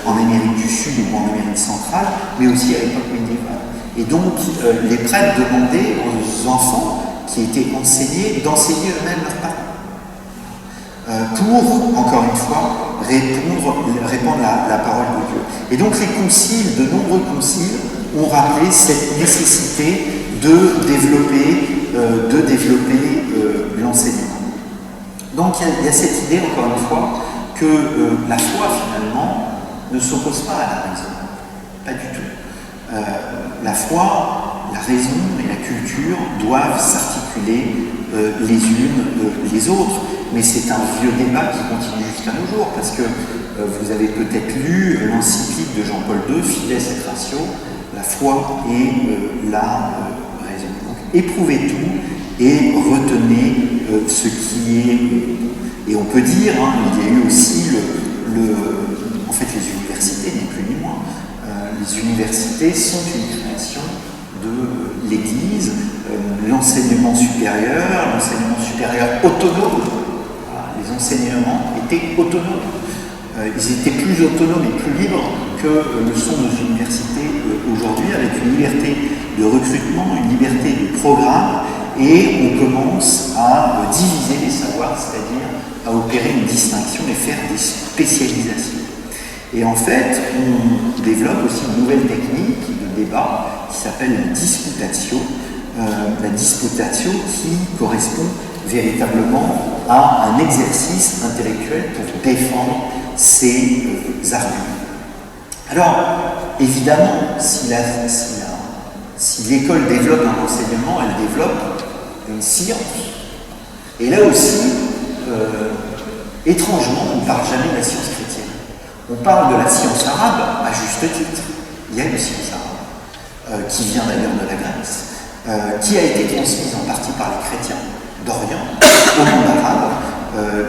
en Amérique du Sud ou en Amérique centrale, mais aussi à l'époque médiévale. Et donc, les prêtres demandaient aux enfants qui étaient enseignés d'enseigner eux-mêmes leurs parents. Pour, encore une fois, répandre la parole de Dieu. Et donc, les conciles, de nombreux conciles, ont rappelé cette nécessité de développer l'enseignement. Donc, il y a cette idée, encore une fois, que la foi, finalement, ne s'oppose pas à la raison. Pas du tout. La foi, la raison et la culture doivent s'articuler les unes les autres, mais c'est un vieux débat qui continue jusqu'à nos jours, parce que vous avez peut-être lu l'encyclique de Jean-Paul II, Fides et Ratio, la foi et la raison. Donc, éprouvez tout et retenez ce qui est... Et on peut dire, il y a eu aussi en fait les universités, ni plus ni moins. Les universités sont une création de l'Église, l'enseignement supérieur autonome. Voilà, les enseignements étaient autonomes. Ils étaient plus autonomes et plus libres que le sont nos universités aujourd'hui, avec une liberté de recrutement, une liberté de programme, et on commence à diviser les savoirs, c'est-à-dire à opérer une distinction et faire des spécialisations. Et en fait, on développe aussi une nouvelle technique de débat qui s'appelle la disputatio. La disputatio qui correspond véritablement à un exercice intellectuel pour défendre ses arguments. Alors, évidemment, si l'école développe un enseignement, elle développe une science. Et là aussi, étrangement, on ne parle jamais de la science chrétienne. On parle de la science arabe à juste titre. Il y a une science arabe, qui vient d'ailleurs de la Grèce, qui a été transmise en partie par les chrétiens d'Orient au monde arabe.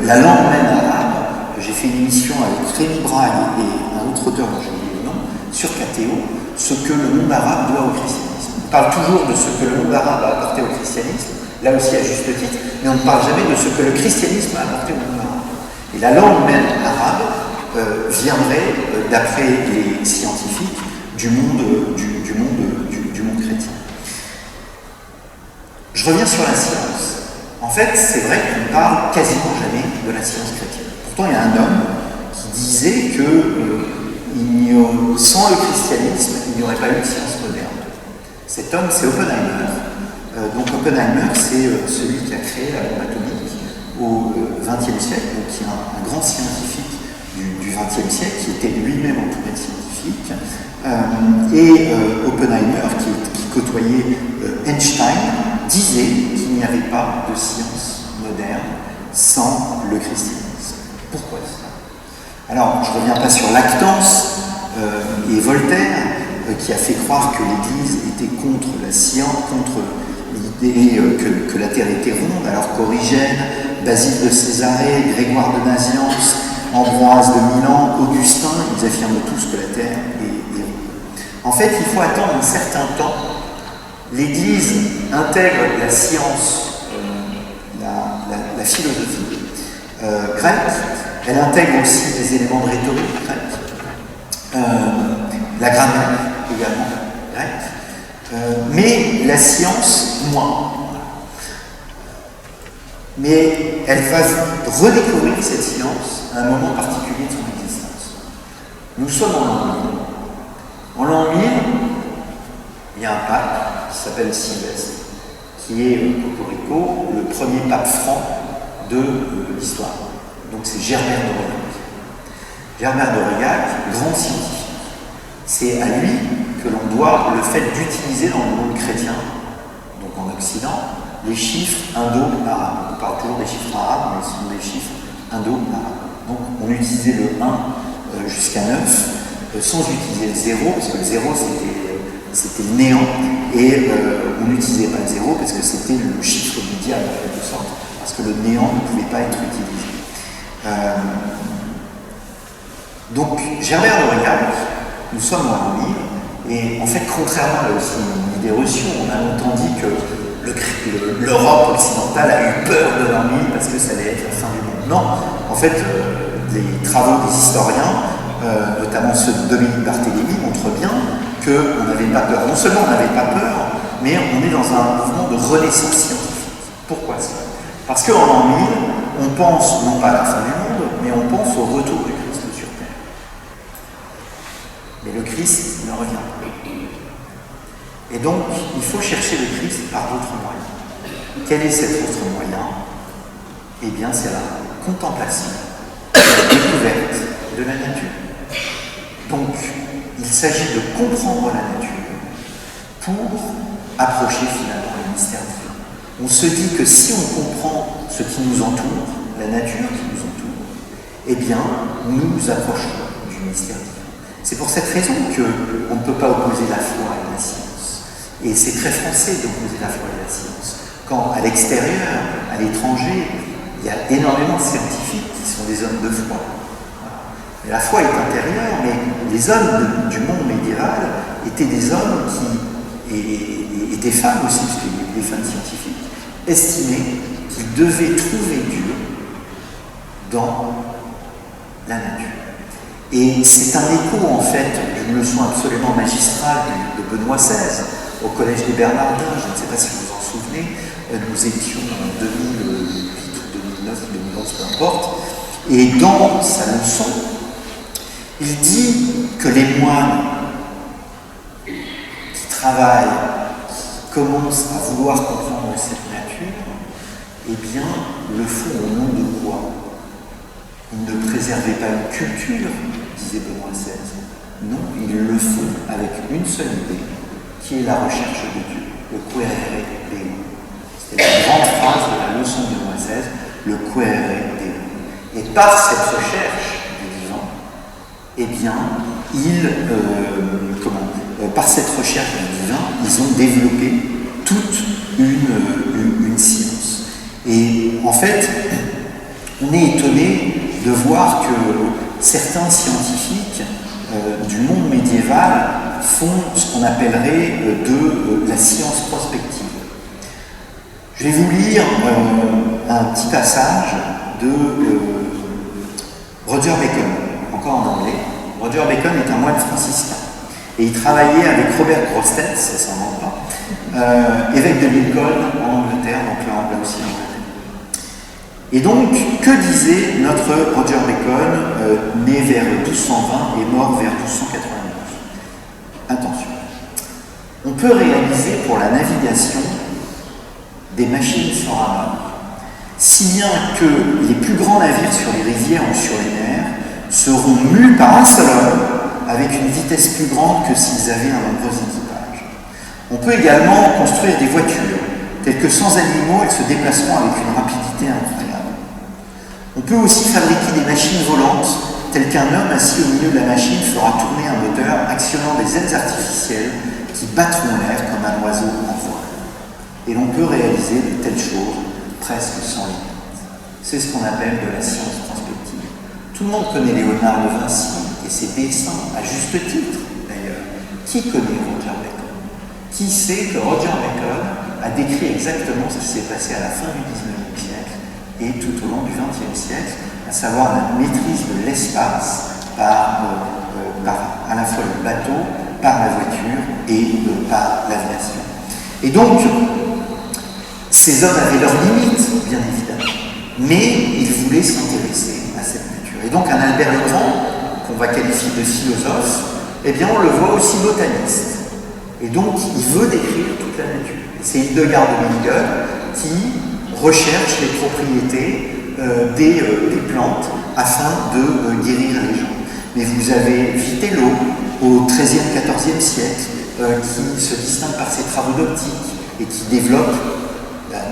La langue même arabe, j'ai fait une émission avec Rémi Braille et un autre auteur dont j'ai oublié le nom, sur Cathéo, ce que le monde arabe doit au christianisme. On parle toujours de ce que le monde arabe a apporté au christianisme, là aussi à juste titre, mais on ne parle jamais de ce que le christianisme a apporté au monde arabe. Et la langue même arabe viendrait, d'après les scientifiques, du monde chrétien. Je reviens sur la science. En fait, c'est vrai qu'on ne parle quasiment jamais de la science chrétienne. Pourtant, il y a un homme qui disait que sans le christianisme, il n'y aurait pas eu de science moderne. Cet homme, c'est Oppenheimer. Donc Oppenheimer, c'est celui qui a créé la bombe atomique au XXe siècle, donc qui est un grand scientifique du XXe siècle, qui était lui-même entouré de scientifiques. Oppenheimer, qui côtoyait Einstein, disait qu'il n'y avait pas de science moderne sans le christianisme. Pourquoi ça? Alors, je ne reviens pas sur Lactance et Voltaire, qui a fait croire que l'Église était contre la science, contre l'idée que la Terre était ronde, alors qu'Origène, Basile de Césarée, Grégoire de Nazianze, Ambroise de Milan, Augustin, ils affirment tous que la Terre est ronde. En fait, il faut attendre un certain temps. L'Église intègre la science, la philosophie grecque, elle intègre aussi des éléments de rhétorique grecque, la grammaire également grecque, mais la science moins. Mais elle va redécouvrir cette science à un moment particulier de son existence. Nous sommes en l'an 1000. En l'an 1000, il y a un pape qui s'appelle Sylvestre, qui est Cocorico, le premier pape franc de l'histoire. Donc c'est Gerbert d'Aurillac. Gerbert d'Aurillac, grand scientifique. C'est à lui que l'on doit le fait d'utiliser dans le monde chrétien, donc en Occident, les chiffres indo-arabes. On parle toujours des chiffres arabes, mais ce sont des chiffres indo-arabes. Donc on utilisait le 1 jusqu'à 9, sans utiliser le 0, parce que le 0 c'était le néant, et on n'utilisait pas le 0 parce que c'était le chiffre du diable en quelque sorte, parce que le néant ne pouvait pas être utilisé. Donc Gerbert d'Aurillac, nous sommes en l'an 1000, et en fait contrairement à une idée reçue, on a longtemps dit que l'Europe occidentale a eu peur de l'an 1000 parce que ça allait être la fin du monde. Non, en fait, les travaux des historiens, notamment ceux de Dominique Barthélemy, montrent bien qu'on n'avait pas peur. Non seulement on n'avait pas peur, mais on est dans un mouvement de renaissance scientifique. Pourquoi ça? Parce qu'en l'an 1000, on pense non pas à la fin du monde, mais on pense au retour du Christ sur Terre. Mais le Christ ne revient pas. Et donc, il faut chercher le Christ par d'autres moyens. Quel est cet autre moyen? Eh bien, c'est la contemplation, la découverte de la nature. Donc, il s'agit de comprendre la nature pour approcher finalement le mystère divin. On se dit que si on comprend ce qui nous entoure, la nature qui nous entoure, eh bien, nous nous approchons du mystère divin. C'est pour cette raison qu'on ne peut pas opposer la foi et la science. Et c'est très français d'opposer la foi et la science. Quand à l'extérieur, à l'étranger, il y a énormément de scientifiques qui sont des hommes de foi. Et la foi est intérieure, mais les hommes du monde médiéval étaient des hommes et des femmes aussi, parce qu'il y avait des femmes scientifiques, estimaient qu'ils devaient trouver Dieu dans la nature. Et c'est un écho, en fait, d'une leçon absolument magistrale de Benoît XVI, au Collège des Bernardins. Je ne sais pas si vous vous en souvenez, nous étions en 2008 ou 2009 ou 2011, peu importe, et dans sa leçon, il dit que les moines qui travaillent, qui commencent à vouloir comprendre cette nature, eh bien, le font au nom de quoi? Ils ne préservaient pas une culture, disait Benoît XVI. Non, ils le font avec une seule idée, qui est la recherche de Dieu, le quaerere Deum. C'était la grande phrase de la leçon de Benoît XVI, le quaerere Deum. Et par cette recherche du divin, eh bien, par cette recherche du divin, ils ont développé toute une science. Et en fait, on est étonné de voir que certains scientifiques du monde médiéval font ce qu'on appellerait de la science prospective. Je vais vous lire un petit passage de Roger Bacon, encore en anglais. Roger Bacon est un moine franciscain et il travaillait avec Robert Grosseteste, ça ne s'invente pas, évêque de Lincoln en Angleterre, donc là aussi en Angleterre. Et donc, que disait notre Roger Bacon, né vers 1220 et mort vers 1292? Attention. On peut réaliser pour la navigation des machines sans rameur, si bien que les plus grands navires sur les rivières ou sur les mers seront mus par un seul homme avec une vitesse plus grande que s'ils avaient un nombreux équipage. On peut également construire des voitures, telles que sans animaux, elles se déplaceront avec une rapidité incroyable. On peut aussi fabriquer des machines volantes, telles qu'un homme assis au milieu de la machine fera tourner un moteur actionnant des ailes artificielles qui battront l'air comme un oiseau en voile. Et l'on peut réaliser de telles choses presque sans limite. C'est ce qu'on appelle de la science prospective. Tout le monde connaît Léonard de Vinci et ses dessins, à juste titre d'ailleurs. Qui connaît Roger Bacon? Qui sait que Roger Bacon a décrit exactement ce qui s'est passé à la fin du XIXe siècle et tout au long du XXe siècle, à savoir la maîtrise de l'espace par à la fois le bateau, par la voiture et par l'aviation. Et donc, ces hommes avaient leurs limites, bien évidemment, mais ils voulaient s'intéresser à cette nature. Et donc un Albert le Grand, qu'on va qualifier de philosophe, eh bien on le voit aussi botaniste. Et donc il veut décrire toute la nature. C'est Hildegard de Bingen qui recherche les propriétés des plantes afin de guérir les gens. Mais vous avez Vitello au XIIIe, XIVe siècle qui se distingue par ses travaux d'optique et qui développe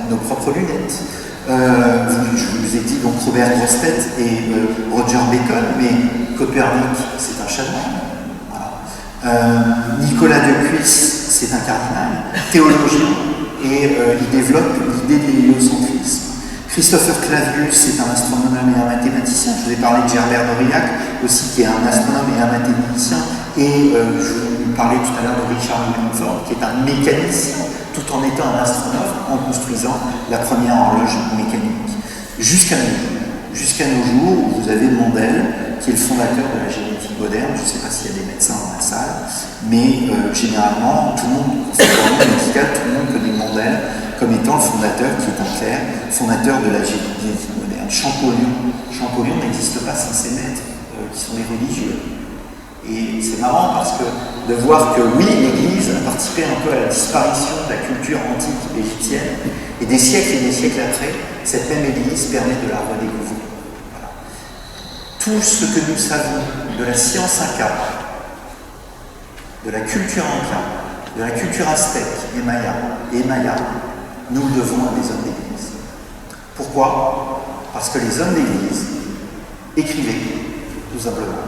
nos propres lunettes. Je vous ai dit donc Robert Grostet et Roger Bacon, mais Copernic, c'est un chanoine. Voilà. Nicolas de Cuisse, c'est un cardinal, théologien, et il développe l'idée de l'héliocentrisme. Christopher Clavius, c'est un astronome et un mathématicien. Je vous ai parlé de Gerbert d'Aurillac, aussi, qui est un astronome et un mathématicien. Et je vous parlais tout à l'heure de Richard Milford, qui est un mécanicien, tout en étant un astronome, en construisant la première horloge mécanique. Jusqu'à nos jours, où vous avez Mendel, qui est le fondateur de la génétique moderne. Je ne sais pas s'il y a des médecins dans la salle, mais généralement, tout le monde, c'est vraiment médical, tout le monde connaît Mendel comme étant le fondateur, qui est un clerc, fondateur de la génétique moderne. Champollion n'existe pas sans ses maîtres, qui sont des religieux. Et c'est marrant parce que de voir que oui, l'Église a participé un peu à la disparition de la culture antique égyptienne, et des siècles après, cette même Église permet de la redécouvrir. Voilà. Tout ce que nous savons de la science inca, de la culture inca, de la culture aztèque et maya, nous le devons à des hommes d'Église. Pourquoi? Parce que les hommes d'Église écrivaient, tout simplement.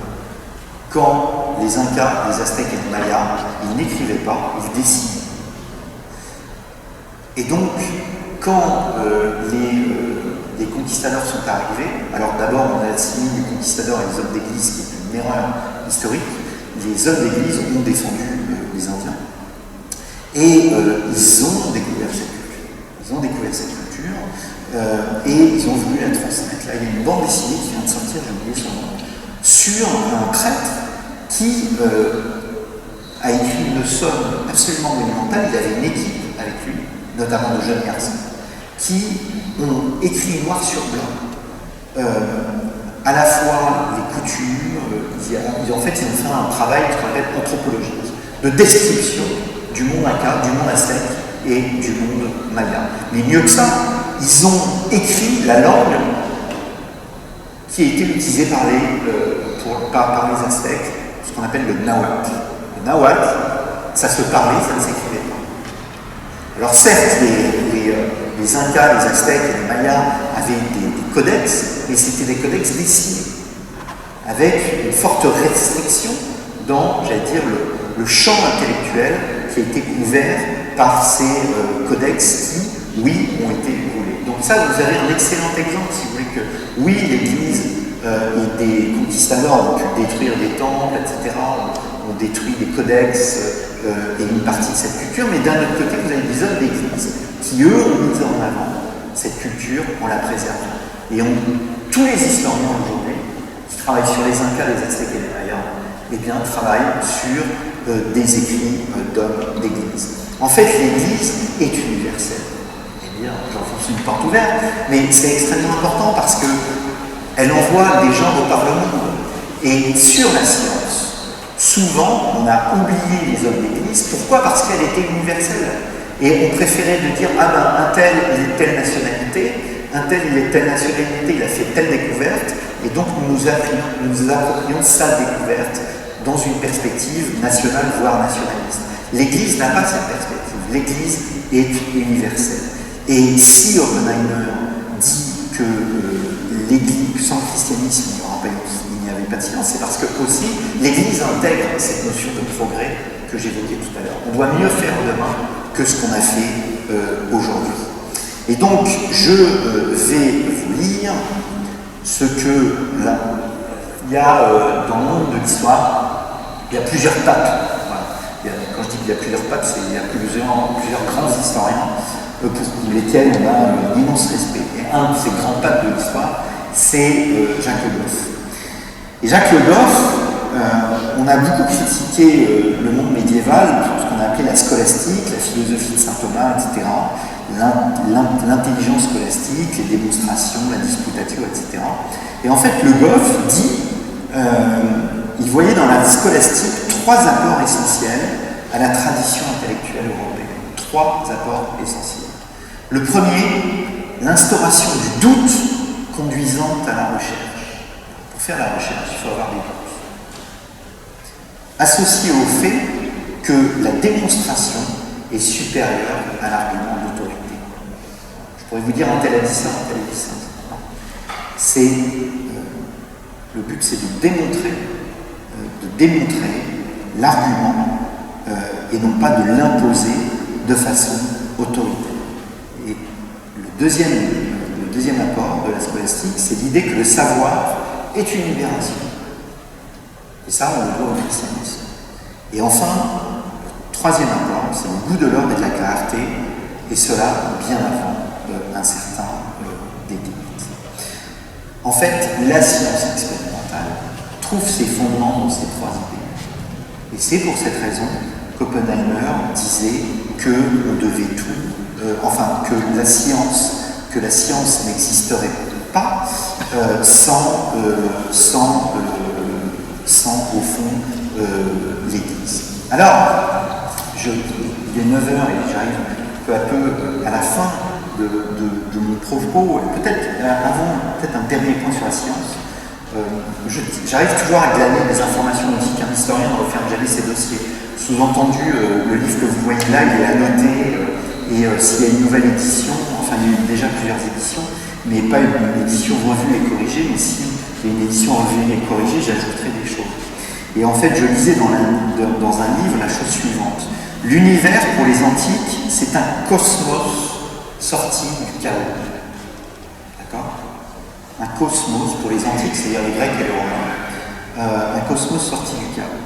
Quand les Incas, les Aztèques et les Mayas, ils n'écrivaient pas, ils dessinaient. Et donc, quand les conquistadors sont arrivés, alors d'abord on a assimilé les conquistadors et les hommes d'église, qui est une erreur historique. Les hommes d'église ont défendu les Indiens. Et ils ont découvert cette culture. Et ils ont voulu la transmettre. Là, il y a une bande dessinée qui vient de sortir, j'ai oublié son nom, sur un prêtre qui a écrit une somme absolument monumentale. Il avait une équipe avec lui, notamment de jeunes garçons, qui ont écrit noir sur blanc à la fois les coutumes, ils ont fait un travail qu'on appelle anthropologique, de description du monde Inca, du monde aztèque et du monde maya. Mais mieux que ça, ils ont écrit la langue qui a été utilisée par les Aztèques, ce qu'on appelle le nahuatl. Le nahuatl, ça se parlait, ça ne s'écrivait pas. Alors certes, les Incas, les Aztèques et les Mayas avaient des codex, mais c'était des codex dessinés, avec une forte restriction dans, le champ intellectuel qui a été couvert par ces codex qui, oui, ont été brûlés. Donc ça, vous avez un excellent exemple, si vous voulez, que oui, l'Église et des conquistadors ont pu détruire des temples, etc., ont détruit des codex et une partie de cette culture, mais d'un autre côté, vous avez des hommes d'Église qui, eux, ont mis en avant cette culture en la préservant. Et tous les historiens aujourd'hui qui travaillent sur les Incas, les Aztèques et les Mayas, eh bien, travaillent sur des écrits d'hommes d'Église. En fait, l'Église est universelle. Eh bien, j'enfonce une porte ouverte, mais c'est extrêmement important parce qu'elle envoie des gens au Parlement. Et sur la science, souvent, on a oublié les hommes d'Église. Pourquoi? Parce qu'elle était universelle. Et on préférait de dire, ah ben, un tel, il est telle nationalité, un tel, il est telle nationalité, il a fait telle découverte, et donc nous nous approprions sa découverte dans une perspective nationale, voire nationaliste. L'Église n'a pas cette perspective. L'Église est universelle. Et si Oppenheimer dit que l'Église, sans le christianisme, il n'y avait pas de silence, c'est parce que aussi l'Église intègre cette notion de progrès que j'évoquais tout à l'heure. On doit mieux faire demain que ce qu'on a fait aujourd'hui. Et donc, je vais vous lire ce que là, il y a dans le monde de l'histoire, il y a plusieurs papes. Voilà. Quand je dis qu'il y a plusieurs papes, c'est qu'il y a plusieurs grands historiens pour lesquels on a un immense respect. Et un de ces grands papes de l'histoire, c'est Jacques Le Goff. Et Jacques Le Goff, on a beaucoup critiqué le monde médiéval, ce qu'on a appelé la scolastique, la philosophie de saint Thomas, etc., l'intelligence scolastique, les démonstrations, la disputatio, etc. Et en fait, Le Goff dit, il voyait dans la scolastique trois apports essentiels à la tradition intellectuelle européenne. Trois apports essentiels. Le premier, l'instauration du doute conduisant à la recherche. Pour faire la recherche, il faut avoir des doutes. Associé au fait que la démonstration est supérieure à l'argument d'autorité. Je pourrais vous dire un tel a dit ça, un tel a dit ça. C'est le but, c'est de démontrer l'argument et non pas de l'imposer de façon autoritaire. Et le deuxième apport de la scolastique, c'est l'idée que le savoir est une libération. Et ça, on le voit au christianisme. Et enfin, le troisième apport, c'est le goût de l'ordre et de la clarté, et cela bien avant un certain dédit. En fait, la science expérimentale trouve ses fondements dans ces trois idées. Et c'est pour cette raison qu'Oppenheimer disait qu'on devait tout, que la science n'existerait pas sans au fond l'Église. Alors, il est 9h et j'arrive peu à peu à la fin de mon propos. Peut-être un dernier point sur la science. J'arrive toujours à glaner des informations, on dit qu'un historien doit faire jamais ses dossiers. Sous-entendu, le livre que vous voyez là, il est annoté, et s'il y a une nouvelle édition, enfin il y a eu déjà plusieurs éditions, mais pas une édition revue et corrigée, mais si il y a une édition revue et corrigée, j'ajouterai des choses. Et en fait, je lisais dans un livre la chose suivante. L'univers, pour les antiques, c'est un cosmos sorti du chaos. D'accord? Un cosmos, pour les antiques, c'est-à-dire les Grecs et les Romains, un cosmos sorti du chaos.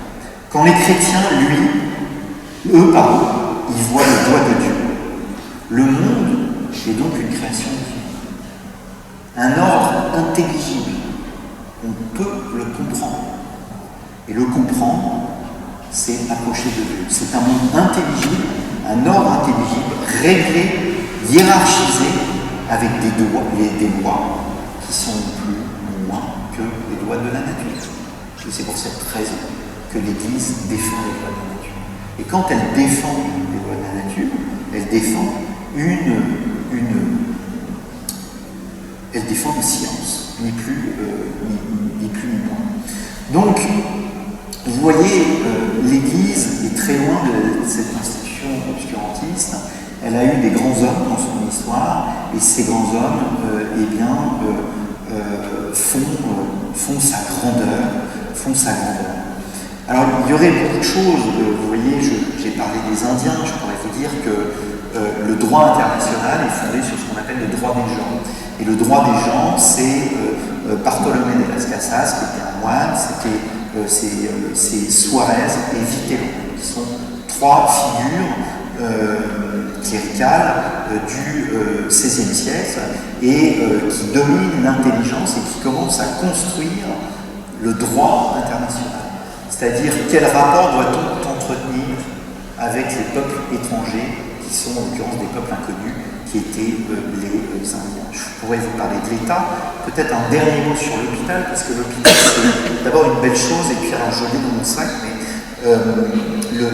Quand les chrétiens, ils voient le doigt de Dieu. Le monde est donc une création divine. Un ordre intelligible. On peut le comprendre. Et le comprendre, c'est approcher de Dieu. C'est un monde intelligible, un ordre intelligible, réglé, hiérarchisé, avec des lois qui sont plus ou moins que les lois de la nature. Et c'est pour cette raison que l'Église défend les lois de la nature. Et quand elle défend les lois de la nature, elle défend elle défend une science, ni plus ni moins. Donc, vous voyez, l'Église est très loin de cette institution obscurantiste. Elle a eu des grands hommes dans son histoire, et ces grands hommes, font sa grandeur. Alors, il y aurait beaucoup de choses. Vous voyez, j'ai parlé des Indiens. Je pourrais vous dire que le droit international est fondé sur ce qu'on appelle le droit des gens. Et le droit des gens, c'est Bartolomé de Las Casas, qui était un moine, c'est Suarez et Vitello, qui sont trois figures cléricales du XVIe siècle et qui dominent l'intelligence et qui commencent à construire le droit international. C'est-à-dire quel rapport doit-on entretenir avec les peuples étrangers, qui sont en l'occurrence des peuples inconnus, qui étaient les Indiens. Je pourrais vous parler de l'État, peut-être un dernier mot sur l'hôpital, parce que l'hôpital c'est d'abord une belle chose, et puis alors je l'ai dans mon sac, mais Le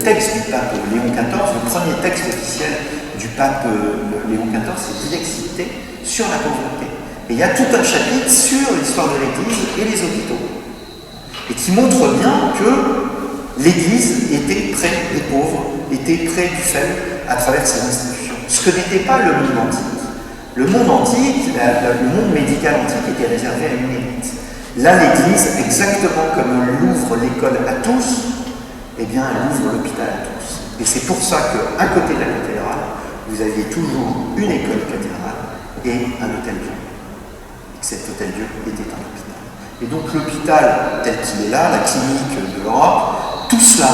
texte du pape Léon XIV, le premier texte officiel du pape Léon XIV, c'est Dilexité sur la pauvreté. Et il y a tout un chapitre sur l'histoire de l'Église et les hôpitaux, et qui montre bien que l'Église était près des pauvres, était près du faible à travers ses institutions. Ce que n'était pas le monde antique. Le monde antique, le monde médical antique était réservé à une élite. Là, l'Église, exactement comme elle ouvre l'école à tous, eh bien, elle ouvre l'hôpital à tous. Et c'est pour ça qu'à côté de la cathédrale, vous aviez toujours une école cathédrale et un hôtel-Dieu. Et que cet hôtel-Dieu était un hôpital. Et donc l'hôpital tel qu'il est là, la clinique de l'Europe, tout cela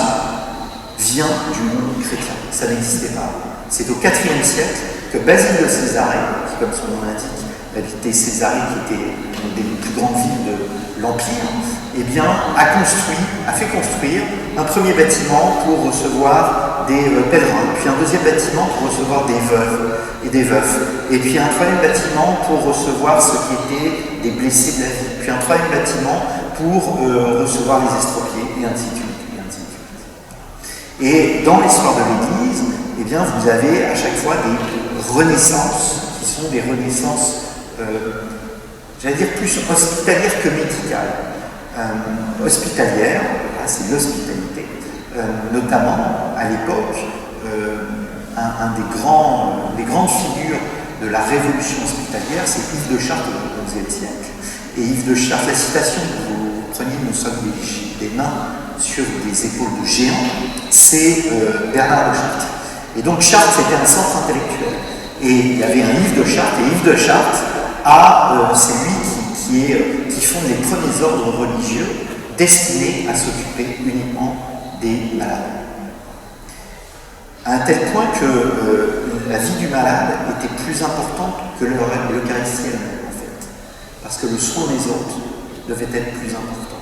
vient du monde chrétien. Ça n'existait pas. C'est au IVe siècle que Basile de Césarée, qui comme son nom l'indique, habitait Césarée, qui était une des plus grandes villes de l'Empire, eh bien, a fait construire un premier bâtiment pour recevoir des pèlerins, puis un deuxième bâtiment pour recevoir des veuves et des veufs, et puis un troisième bâtiment pour recevoir ceux qui étaient des blessés de la vie, puis un troisième bâtiment pour recevoir les estropiés, et ainsi de suite, et ainsi de suite. Et dans l'histoire de l'Église, eh bien, vous avez à chaque fois des renaissances, qui sont des renaissances, j'allais dire plus hospitalières que médicales. Hospitalière, c'est l'hospitalité, notamment à l'époque, des grandes figures de la révolution hospitalière, c'est Yves de Chartres au XIe siècle. Et Yves de Chartres, la citation que vous preniez, nous sommes des nains sur des épaules de géants, c'est Bernard de Chartres. Et donc Chartres, c'était un centre intellectuel. Et il y avait un Yves de Chartres, et Yves de Chartres, c'est lui qui fonde les premiers ordres religieux destinés à s'occuper uniquement des malades. À un tel point que la vie du malade était plus importante que l'Eucharistie elle-même, en fait. Parce que le soin des autres devait être plus important.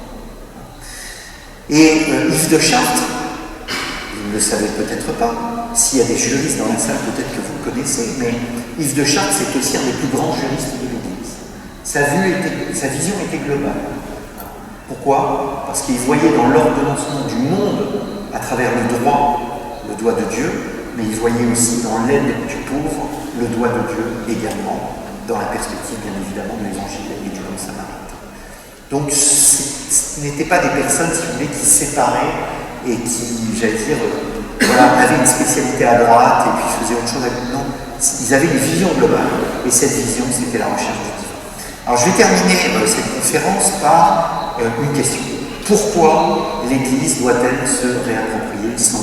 Et Yves de Chartres, vous ne le savez peut-être pas, s'il y a des juristes dans la salle, peut-être que vous le connaissez, mais Yves de Chartres, c'est aussi un des plus grands juristes de l'Église. Sa vision était globale. Pourquoi? Parce qu'il voyait dans l'ordonnancement du monde, à travers le doigt de Dieu, mais il voyait aussi dans l'aide du pauvre, le doigt de Dieu également, dans la perspective, bien évidemment, de l'Évangile et du bon samaritain. Donc, ce n'étaient pas des personnes, si vous voulez, qui séparaient et qui, j'allais dire, avaient une spécialité à droite et puis faisaient autre chose à côté. Non, ils avaient une vision globale, et cette vision, c'était la recherche du divin. Alors, je vais terminer cette conférence par une question. Pourquoi l'Église doit-elle se réapproprier son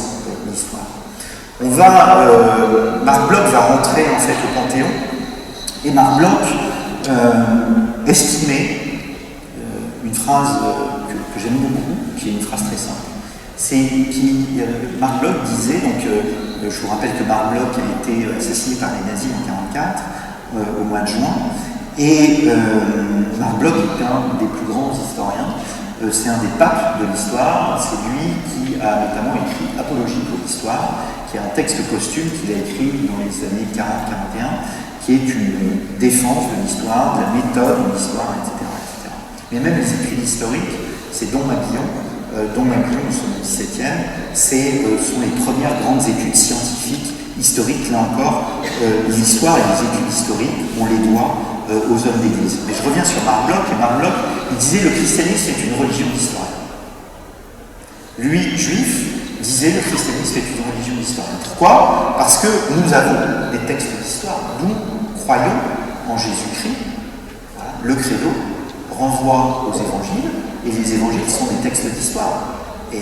histoire? Marc Bloch va rentrer en fait au Panthéon, et Marc Bloch estimait une phrase que j'aime beaucoup, qui est une phrase très simple. Marc Bloch disait, je vous rappelle que Marc Bloch a été assassiné par les nazis en 1944, au mois de juin, et Marc Bloch est un des plus grands historiens. C'est un des papes de l'histoire, c'est lui qui a notamment écrit Apologie pour l'histoire, qui est un texte posthume qu'il a écrit dans les années 40-41, qui est une défense de l'histoire, de la méthode de l'histoire, etc., etc. Mais même les écrits historiques, c'est Dom Mabillon, nous sommes au XVIIe, sont les premières grandes études scientifiques, historiques, là encore, l'histoire et les études historiques, on les doit aux hommes d'église. Mais je reviens sur Marc Bloch, et Marc Bloch, il disait le christianisme est une religion d'histoire. Lui, juif, disait le christianisme est une religion d'histoire. Pourquoi? Parce que nous avons des textes d'histoire. Nous croyons en Jésus-Christ. Voilà. Le credo renvoie aux évangiles, et les évangiles sont des textes d'histoire, et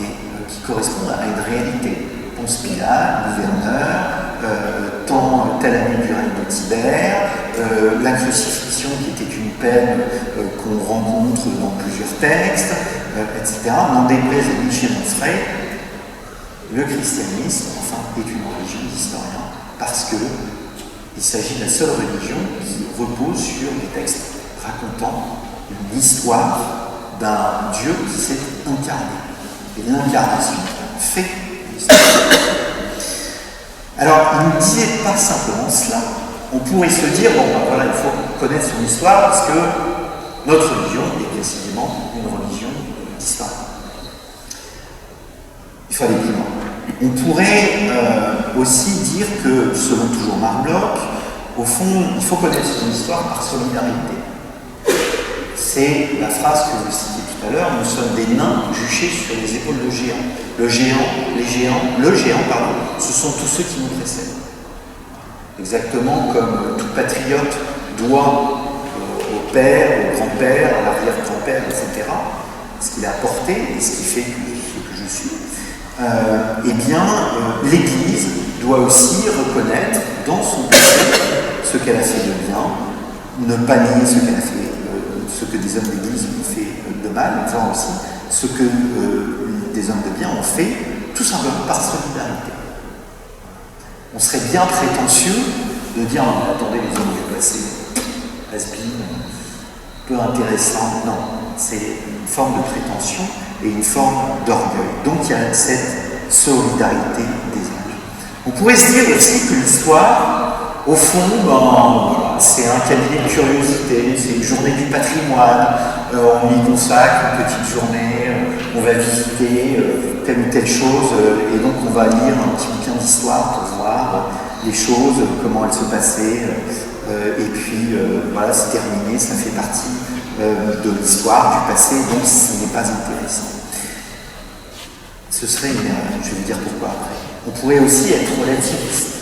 qui correspondent à une réalité. Ponce Pilate, gouverneur, telle année du règne de Tibère, la crucifixion qui était une peine qu'on rencontre dans plusieurs textes, etc. N'en déplaise à Michel Onfray, le christianisme, enfin, est une religion d'historiens, parce qu'il s'agit de la seule religion qui repose sur des textes racontant l'histoire d'un Dieu qui s'est incarné. Et l'incarnation fait l'histoire. Alors, il ne disait pas simplement cela. On pourrait se dire, il faut connaître son histoire parce que notre religion est précisément une religion d'histoire. il faut aller plus loin. On pourrait aussi dire que, selon toujours Marc Bloch, au fond, il faut connaître son histoire par solidarité. C'est la phrase que vous citiez tout à l'heure, nous sommes des nains juchés sur les épaules de géants. Le géant, ce sont tous ceux qui nous précèdent. Exactement comme tout patriote doit au père, au grand-père, à l'arrière-grand-père, etc., ce qu'il a apporté et ce qui fait ce que je suis, l'Église doit aussi reconnaître dans son passé ce qu'elle a fait de bien, ne pas nier ce qu'elle a fait, ce que des hommes d'Église ont fait de mal, mais voir aussi ce que des hommes de bien ont fait, tout simplement par solidarité. On serait bien prétentieux de dire « Attendez, les hommes du passé, has-been, peu intéressant ». Non, c'est une forme de prétention et une forme d'orgueil. Donc il y a cette solidarité des âges. On pourrait se dire aussi que l'histoire, au fond, c'est un cabinet de curiosité, c'est une journée du patrimoine, on y consacre une petite journée, on va visiter telle ou telle chose, et donc on va lire un petit bouquin d'histoire pour voir les choses, comment elles se passaient, et puis voilà, c'est terminé, ça fait partie de l'histoire, du passé, donc ce n'est pas intéressant. Ce serait une erreur, je vais vous dire pourquoi après. On pourrait aussi être relativiste.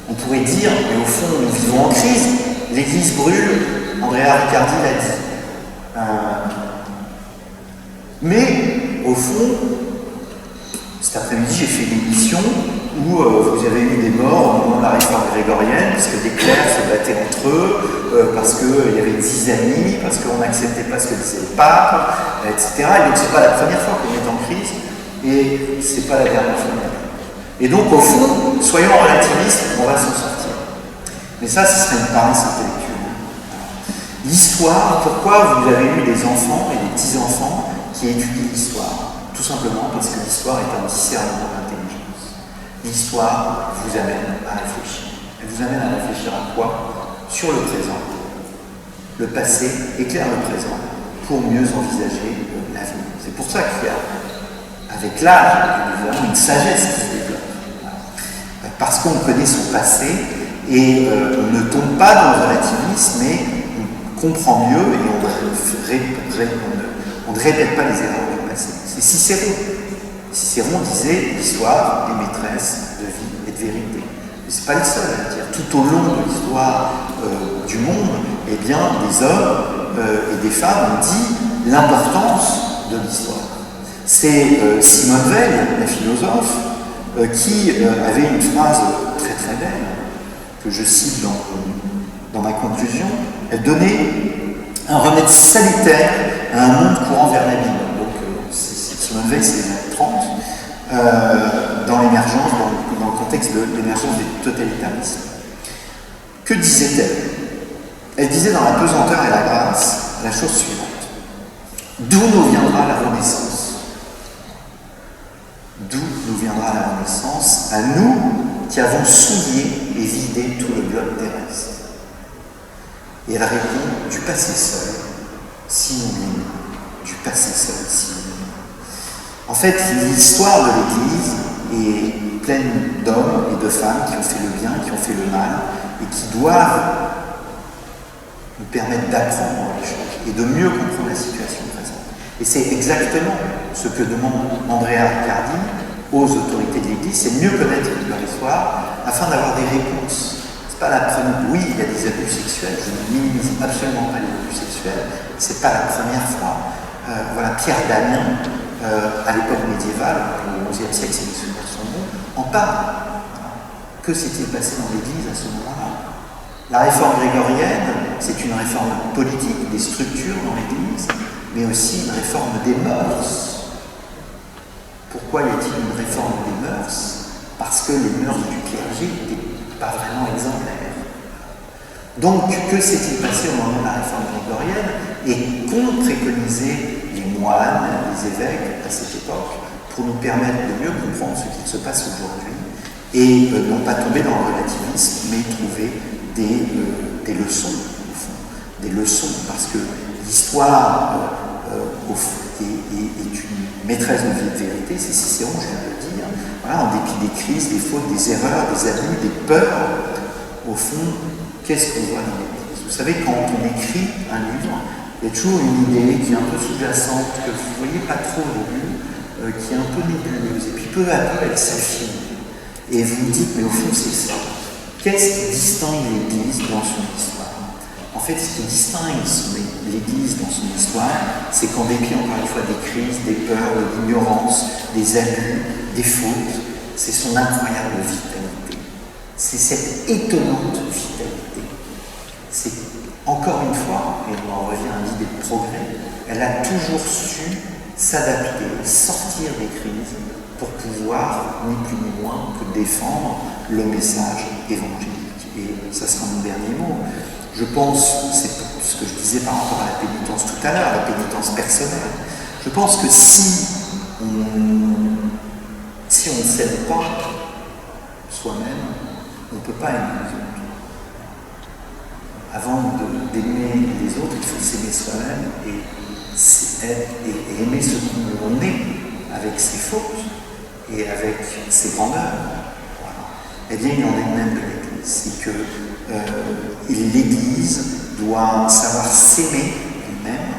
On pourrait dire, mais au fond, nous vivons en crise, l'Église brûle, Andrea Riccardi l'a dit. Mais, au fond, cet après-midi, j'ai fait une émission où vous avez eu des morts au moment de la réforme grégorienne, parce que des clercs se battaient entre eux, parce qu'il y avait une zizanie, parce qu'on n'acceptait pas ce que disait le pape, etc. Et donc, ce n'est pas la première fois qu'on est en crise, et ce n'est pas la dernière fois. Et donc, au fond, soyons relativistes, on va s'en sortir. Mais ça, ce serait une paresse intellectuelle. L'histoire, pourquoi vous avez eu des enfants et des petits-enfants qui étudient l'histoire? Tout simplement parce que l'histoire est un discernement d'intelligence. L'histoire vous amène à réfléchir. Elle vous amène à réfléchir à quoi? Sur le présent. Le passé éclaire le présent pour mieux envisager l'avenir. C'est pour ça qu'il y a, avec l'âge, évidemment, une sagesse qui se développe. Parce qu'on connaît son passé et on ne tombe pas dans le relativisme, mais on comprend mieux et on ne répète pas les erreurs du passé. C'est Cicéron. Cicéron disait l'histoire est maîtresse de vie et de vérité. Mais ce n'est pas les seuls à le dire. Tout au long de l'histoire du monde, eh bien, des hommes et des femmes ont dit l'importance de l'histoire. C'est Simone Veil, la philosophe, qui avait une phrase très très belle, que je cite dans ma conclusion. Elle donnait un remède salutaire à un monde courant vers l'abîme. Donc, Simone Veil, c'est les années 30, dans l'émergence, dans le contexte de l'émergence des totalitarismes. Que disait-elle? Elle disait dans La pesanteur et la grâce la chose suivante. D'où nous viendra la Renaissance? D'où nous viendra la Renaissance, à nous qui avons souillé et vidé tout le globe terrestre? Et elle répond, du passé seul, si nous vivons, du passé seul, si nous vivons. En fait, l'histoire de l'Église est pleine d'hommes et de femmes qui ont fait le bien, qui ont fait le mal, et qui doivent nous permettre d'apprendre les choses et de mieux comprendre la situation présente. Et c'est exactement ce que demande Andrea Riccardi aux autorités de l'Église, c'est mieux connaître leur histoire afin d'avoir des réponses. C'est pas la première. Oui, il y a des abus sexuels, je ne minimise absolument pas les abus sexuels, c'est pas la première fois. Voilà, Pierre Damien, à l'époque médiévale, au XIe siècle, si mes souvenirs sont bons, en parle. Que s'est-il passé dans l'Église à ce moment-là? La réforme grégorienne, c'est une réforme politique des structures dans l'Église, mais aussi une réforme des mœurs. Pourquoi y a-t-il une réforme des mœurs? Parce que les mœurs du clergé n'étaient pas vraiment exemplaires. Donc, que s'est-il passé au moment de la réforme grégorienne et qu'ont préconisé les moines, les évêques à cette époque pour nous permettre de mieux comprendre ce qui se passe aujourd'hui et non pas tomber dans le relativisme, mais trouver des leçons, au fond. Des leçons, parce que l'histoire, est une maîtresse de vérité, c'est Cicéron, je viens de le dire. Voilà, en dépit des crises, des fautes, des erreurs, des abus, des peurs, au fond, qu'est-ce qu'on voit dans l'Église? Vous savez, quand on écrit un livre, il y a toujours une idée qui est un peu sous-jacente, que vous ne voyez pas trop au début, qui est un peu nébuleuse, et puis peu à peu, elle s'affine. Et vous vous dites, mais au fond, c'est ça. Qu'est-ce qui distingue l'Église dans son histoire? En fait, ce qui distingue l'Église dans son histoire, c'est qu'en dépit, encore une fois, des crises, des peurs, de l'ignorance, des abus, des fautes, c'est son incroyable vitalité. C'est cette étonnante vitalité. C'est, encore une fois, et on en revient à l'idée de progrès, elle a toujours su s'adapter, sortir des crises pour pouvoir, ni plus ni moins, que défendre le message évangélique. Et ça sera mon dernier mot. Je pense, c'est ce que je disais par rapport à la pénitence tout à l'heure, la pénitence personnelle. Je pense que si on ne s'aime pas soi-même, on ne peut pas aimer les autres. Avant d'aimer les autres, il faut s'aimer soi-même et aimer ce qu'on est avec ses fautes et avec ses grandeurs. Voilà. Eh bien, il en est de même de l'Église. C'est que l'Église doit savoir s'aimer elle-même,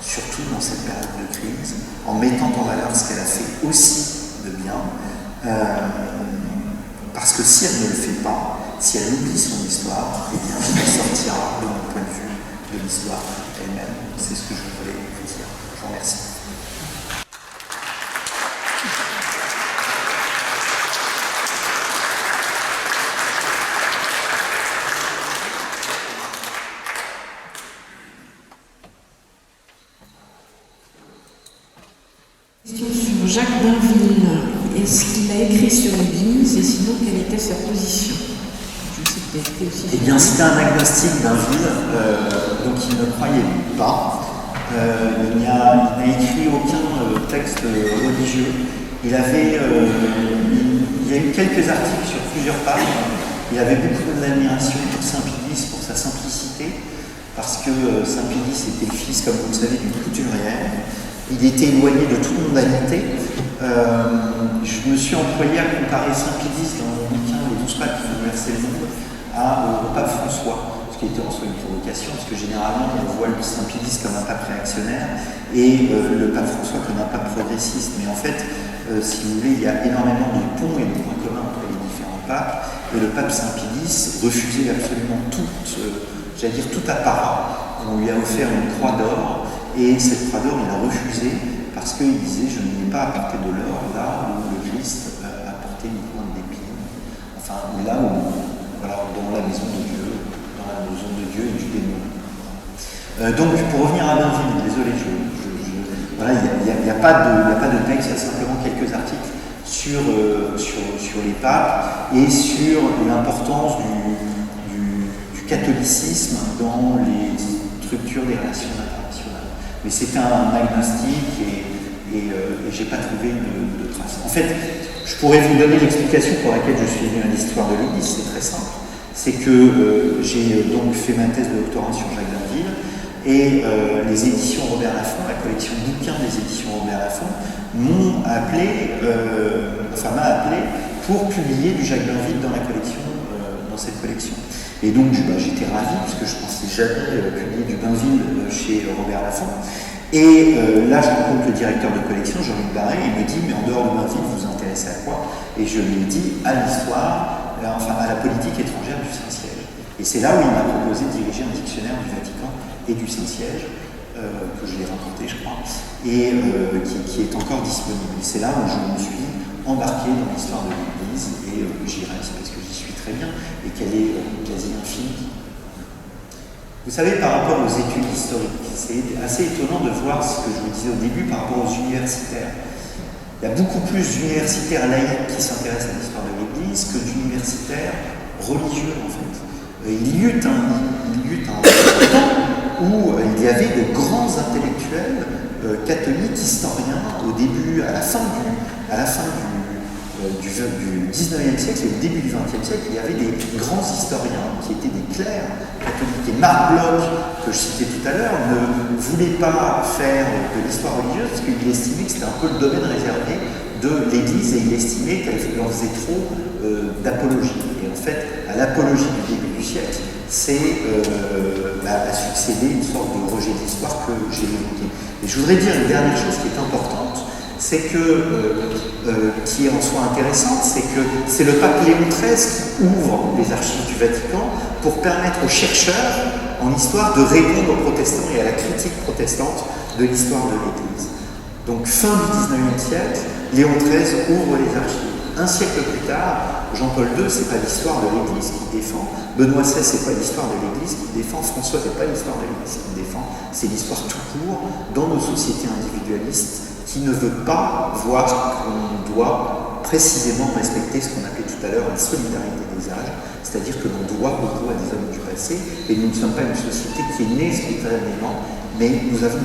surtout dans cette période de crise, en mettant en valeur ce qu'elle a fait aussi de bien. Parce que si elle ne le fait pas, si elle oublie son histoire, eh bien, elle sortira, de mon point de vue, de l'histoire elle-même. C'est ce que je voulais vous dire. Je vous remercie. Question sur Jacques d'Inville. Est-ce qu'il a écrit sur l'Église et sinon quelle était sa position? Je sais que tu as écrit aussi. Eh bien, c'était un agnostique d'Inville, donc il ne croyait pas. Il n'a écrit aucun texte religieux. Il y a eu quelques articles sur plusieurs pages. Il avait beaucoup d'admiration pour Saint Pilice, pour sa simplicité, parce que Saint Pilice était le fils, comme vous le savez, d'une couturière. Il était éloigné de toute mondanité. Je me suis employé à comparer Saint Pilice dans mon bouquin Les 12 papes qui ont bouleversé le monde au pape François, ce qui était en soi une provocation, parce que généralement on voit le Saint Pilice comme un pape réactionnaire et le pape François comme un pape progressiste. Mais en fait, si vous voulez, il y a énormément de ponts et de points communs entre les différents papes. Et le pape Saint Pilice refusait absolument tout apparat. On lui a offert une croix d'or. Et cette croix d'or, il a refusé parce qu'il disait « Je ne viens pas apporter de l'or là où le Christ a apporté une pointe d'épine. » Enfin, là où, voilà, dans la maison de Dieu, et du démon. Donc, pour revenir à D'Inville, désolé, voilà, il n'y a pas de texte, il y a simplement quelques articles sur les papes et sur l'importance du catholicisme dans les structures des relations internationales. Mais c'était un agnostique et j'ai pas trouvé de traces. En fait, je pourrais vous donner l'explication pour laquelle je suis venu à l'histoire de l'Église, c'est très simple. C'est que j'ai donc fait ma thèse de doctorat sur Jacques d'Inville et les éditions Robert Laffont, la collection bouquins des éditions Robert Laffont, m'a appelé pour publier du Jacques d'Inville dans cette collection. Et donc j'étais ravi parce que je pensais jamais publier du d'Inville chez Robert Laffont. Et là je rencontre le directeur de collection, Jean-Luc Barré, il me dit mais en dehors de d'Inville vous vous intéressez à quoi? Et je lui ai dit à l'histoire, à la politique étrangère du Saint-Siège. Et c'est là où il m'a proposé de diriger un dictionnaire du Vatican et du Saint-Siège, que je l'ai remporté je crois, et qui est encore disponible. Et c'est là où je me suis embarqué dans l'histoire de l'Église et j'y reste parce que j'y suis très bien et qu'elle est quasi infinie. Vous savez, par rapport aux études historiques, c'est assez étonnant de voir ce que je vous disais au début par rapport aux universitaires. Il y a beaucoup plus d'universitaires laïcs qui s'intéressent à l'histoire de l'Église que d'universitaires religieux, en fait. Il y eut un temps où il y avait de grands intellectuels catholiques, historiens, au début, à la fin du du 19e siècle et au début du 20e siècle, il y avait des grands historiens qui étaient des clercs catholiques. Et Marc Bloch, que je citais tout à l'heure, ne voulait pas faire de l'histoire religieuse parce qu'il estimait que c'était un peu le domaine réservé de l'Église et il estimait qu'elle en faisait trop d'apologie. Et en fait, à l'apologie du début du siècle, c'est à succéder une sorte de rejet de l'histoire que j'ai évoqué. Et je voudrais dire une dernière chose qui est importante, c'est que, qui est en soi intéressante, c'est que c'est le pape Léon XIII qui ouvre les archives du Vatican pour permettre aux chercheurs en histoire de répondre aux protestants et à la critique protestante de l'histoire de l'Église. Donc fin du 19e siècle, Léon XIII ouvre les archives. Un siècle plus tard, Jean-Paul II, c'est pas l'histoire de l'Église qu'il défend, Benoît XVI, c'est pas l'histoire de l'Église qu'il défend, François, c'est pas l'histoire de l'Église qu'il défend, c'est l'histoire tout court dans nos sociétés individualistes qui ne veut pas voir qu'on doit précisément respecter ce qu'on appelait tout à l'heure la solidarité des âges, c'est-à-dire que l'on doit beaucoup à des hommes du passé, et nous ne sommes pas une société qui est née spontanément, mais nous avons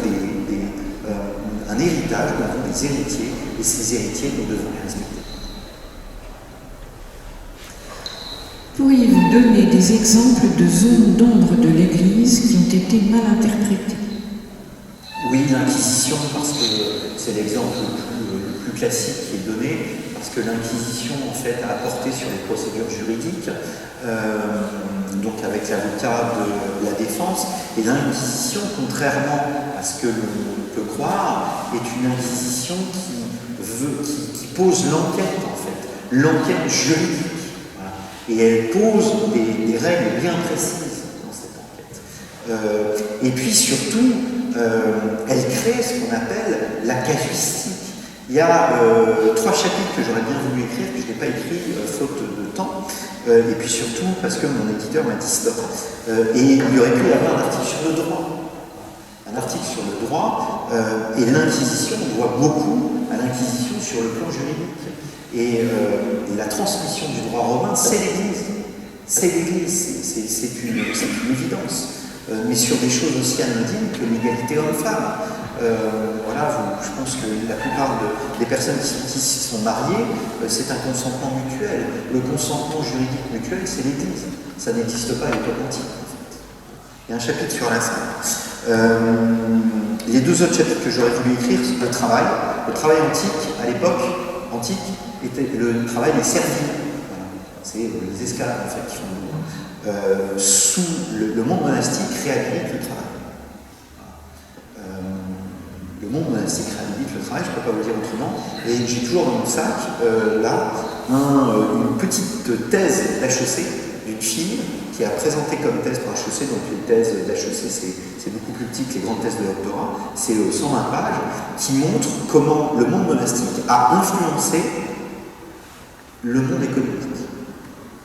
un héritage, nous avons des héritiers, et ces héritiers, nous devons les respecter. Pourriez-vous donner des exemples de zones d'ombre de l'Église qui ont été mal interprétées? Oui, l'Inquisition, parce que c'est l'exemple le plus classique qui est donné, parce que l'Inquisition, en fait, a apporté sur les procédures juridiques, donc avec l'avocat de la défense, et l'Inquisition, contrairement à ce que l'on peut croire, est une Inquisition qui pose l'enquête, en fait, l'enquête juridique. Voilà. Et elle pose des règles bien précises dans cette enquête. Et puis surtout, elle crée ce qu'on appelle la casuistique. Il y a 3 chapitres que j'aurais bien voulu écrire, que je n'ai pas écrit faute de temps, et puis surtout parce que mon éditeur m'a dit stop. Et il y aurait pu y avoir un article sur le droit. Un article sur le droit, et l'Inquisition, on voit beaucoup à l'Inquisition sur le plan juridique. Et la transmission du droit romain, c'est l'Église. C'est l'Église, c'est une évidence. Mais sur des choses aussi anodines que l'égalité homme-femme. Voilà, je pense que la plupart des personnes qui sont mariées, c'est un consentement mutuel. Le consentement juridique mutuel, c'est l'Église. Ça n'existe pas à l'époque antique, en fait. Il y a un chapitre sur la salle. Les 2 autres chapitres que j'aurais voulu écrire, c'est le travail. Le travail antique, à l'époque antique, était le travail des serviles. Voilà. C'est les esclaves, en fait, qui font le boulot. Sous le monde monastique réhabilite le travail. Le monde monastique réhabilite le travail, je ne peux pas vous le dire autrement. Et j'ai toujours dans mon sac, là, une petite thèse d'HEC d'une fille qui a présenté comme thèse pour HEC, donc les thèses d'HEC, c'est beaucoup plus petit que les grandes thèses de doctorat, c'est 120 pages, qui montre comment le monde monastique a influencé le monde économique.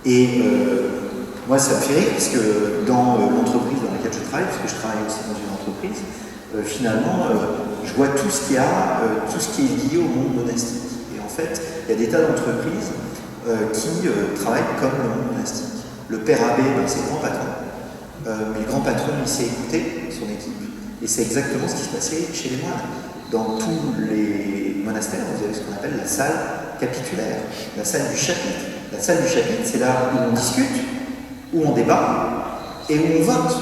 Et moi, ça me fait rire, parce que dans l'entreprise dans laquelle je travaille, parce que je travaille aussi dans une entreprise, finalement, je vois tout ce qui est lié au monde monastique. Et en fait, il y a des tas d'entreprises qui travaillent comme le monde monastique. Le père abbé, c'est le grand patron, mais le grand patron, il sait écouter son équipe. Et c'est exactement ce qui se passait chez les moines. Dans tous les monastères, vous avez ce qu'on appelle la salle capitulaire, la salle du chapitre. La salle du chapitre, c'est là où on discute, où on débat et où on vote.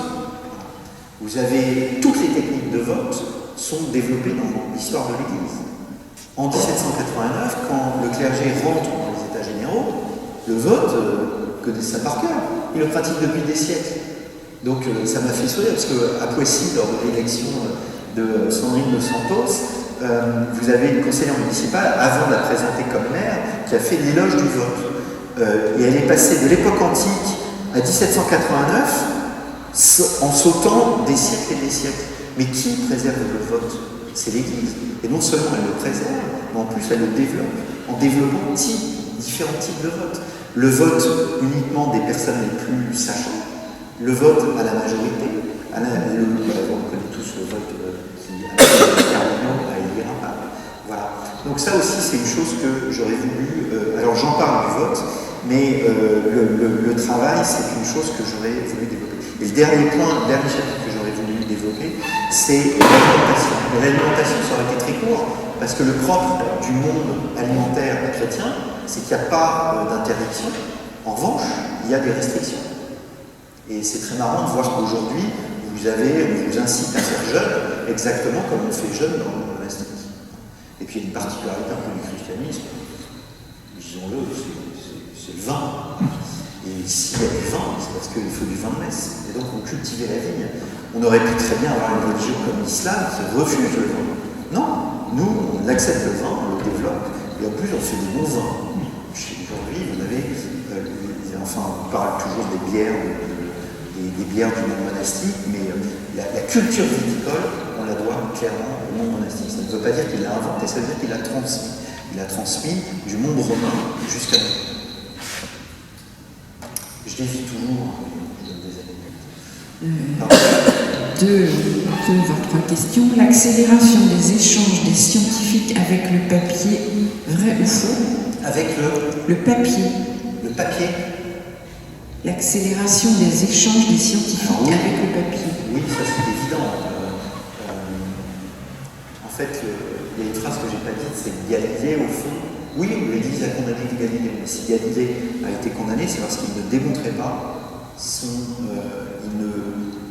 Vous avez toutes les techniques de vote sont développées dans l'histoire de l'Église. En 1789, quand le clergé rentre dans les États généraux, le vote, connaît ça par cœur. Il le pratique depuis des siècles. Donc ça m'a fait sourire parce qu'à Poissy, lors de l'élection de Sandrine Dos Santos, vous avez une conseillère municipale, avant de la présenter comme maire, qui a fait l'éloge du vote. Et elle est passée de l'époque antique à 1789 en sautant des siècles et des siècles. Mais qui préserve le vote? C'est l'Église. Et non seulement elle le préserve, mais en plus elle le développe, en développant différents types de vote. Le vote uniquement des personnes les plus sachantes, le vote à la majorité, on connaît tous le vote qui a à élire un pape. Voilà. Donc ça aussi c'est une chose que j'aurais voulu, alors j'en parle du vote, mais le travail c'est une chose que j'aurais voulu développer. Et le dernier chapitre que j'aurais voulu développer, c'est l'alimentation. Et l'alimentation, ça aurait été très court, parce que le propre du monde alimentaire chrétien, c'est qu'il n'y a pas d'interdiction. En revanche, il y a des restrictions. Et c'est très marrant de voir qu'aujourd'hui, on vous incite à faire jeûne exactement comme on fait jeûne dans le monde monastique. Et puis il y a une particularité un peu du christianisme, disons-le, c'est le vin. Et s'il y a du vin, c'est parce qu'il faut du vin de messe. Et donc on cultivait la vigne. On aurait pu très bien avoir une religion comme l'islam qui refuse le vin. Non, nous, on accepte le vin, on le développe, et en plus on fait des bons vins. Aujourd'hui, vous avez, on parle toujours des bières, des bières du monde monastique, mais la culture viticole, on la doit clairement au monde monastique. Ça ne veut pas dire qu'il l'a inventé, ça veut dire qu'il l'a transmis. Il l'a transmis du monde romain jusqu'à nous. Je dévie toujours Deux voire trois questions. L'accélération des échanges des scientifiques avec le papier, vrai ou faux? Avec le papier. Le papier. L'accélération des échanges des scientifiques avec le papier. Oui, ça c'est évident. En fait, il y a une phrase que je n'ai pas dite, c'est Galilée, au fond. Oui, l'Église a condamné Galilée, mais si Galilée a été condamné, c'est parce qu'il ne démontrait pas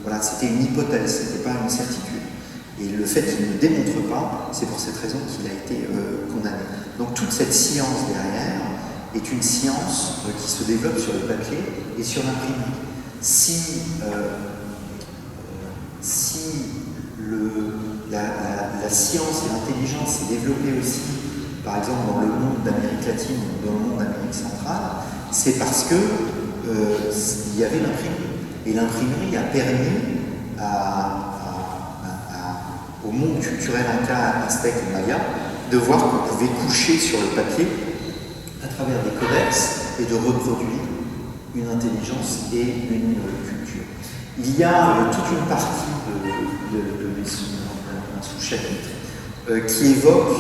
voilà, c'était une hypothèse, ce n'était pas une certitude. Et le fait qu'il ne démontre pas, c'est pour cette raison qu'il a été condamné. Donc toute cette science derrière est une science qui se développe sur le papier et sur l'imprimerie. Si la science et l'intelligence s'est développée aussi, par exemple dans le monde d'Amérique latine ou dans le monde d'Amérique centrale, c'est parce que il y avait l'imprimerie. Et l'imprimerie a permis au monde culturel inca, aztèque et maya de voir qu'on pouvait coucher sur le papier à travers des codex et de reproduire une intelligence et une culture. Il y a toute une partie d'un sous-chapitre qui évoque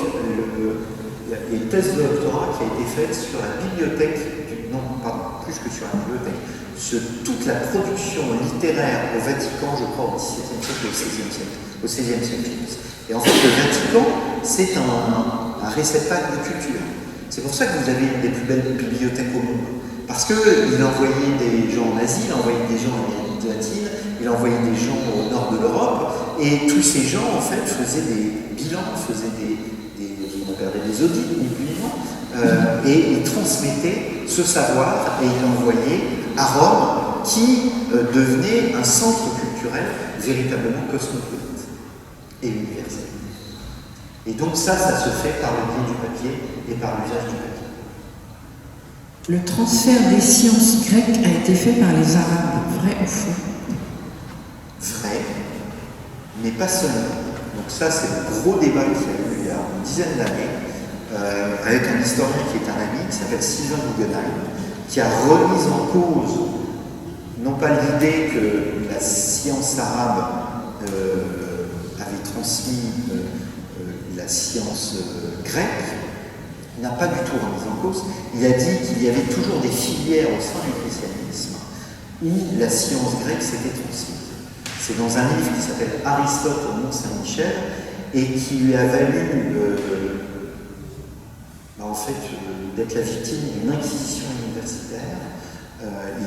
il y a une thèse de doctorat qui a été faite sur la bibliothèque, plus que sur la bibliothèque, sur toute la production littéraire au Vatican, je crois, au XVIIe siècle et au XVIe siècle. Et en fait, le Vatican, c'est un réceptacle de culture. C'est pour ça que vous avez une des plus belles bibliothèques au monde. Parce qu'il envoyait des gens en Asie, il envoyait des gens en Amérique latine, il envoyait des gens au nord de l'Europe, et tous ces gens, en fait, faisaient des bilans, faisaient on appellerait des audits, et ils transmettaient ce savoir et ils l'envoyaient à Rome, qui devenait un centre culturel véritablement cosmopolite et universel. Et donc ça se fait par le biais du papier et par l'usage du papier. Le transfert des sciences grecques a été fait par les Arabes, vrai ou faux? Vrai, mais pas seulement. Donc ça, c'est le gros débat qu'il y a eu il y a une dizaine d'années, avec un historien qui est un ami, qui s'appelle Sylvain Guggenheim, qui a remis en cause, non pas l'idée que la science arabe avait transmis la science grecque, il n'a pas du tout remis en cause. Il a dit qu'il y avait toujours des filières au sein du christianisme où la science grecque s'était transmise. C'est dans un livre qui s'appelle Aristote au Mont Saint-Michel et qui lui a valu d'être la victime d'une inquisition universitaire.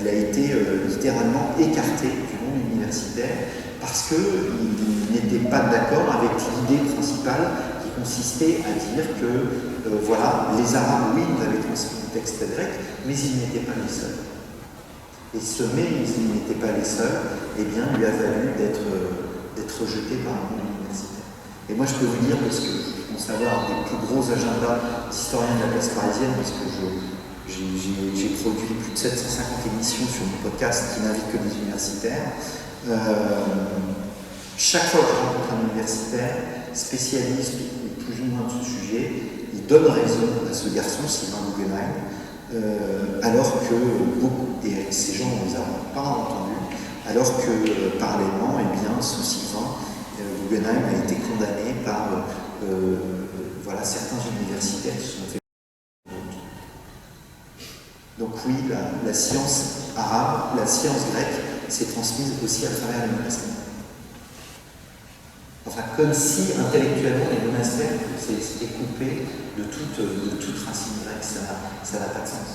Il a été littéralement écarté du monde universitaire parce qu'il n'était pas d'accord avec l'idée principale qui consistait à dire que les Arabes, oui, nous avaient transmis le texte grec, mais ils n'étaient pas les seuls. Et ils n'étaient pas les seuls, eh bien, lui a valu d'être rejeté par le monde universitaire. Et moi, je peux vous dire, parce que je pense avoir des plus gros agendas d'historiens de la place parisienne, parce que j'ai produit plus de 750 émissions sur mon podcast qui n'invite que des universitaires. Chaque fois que je rencontre un universitaire spécialiste ou plus ou moins de ce sujet, il donne raison à ce garçon, Sylvain Guggenheim, alors que et ces gens, on ne les a pas entendus, alors que parallèlement, sous Sylvain, Guggenheim a été condamné par certains universitaires qui se sont fait. Donc oui, la science arabe, la science grecque s'est transmise aussi à travers les monastères. Enfin, comme si intellectuellement les monastères s'étaient coupés de toute trace. signe grec, ça n'a pas de sens.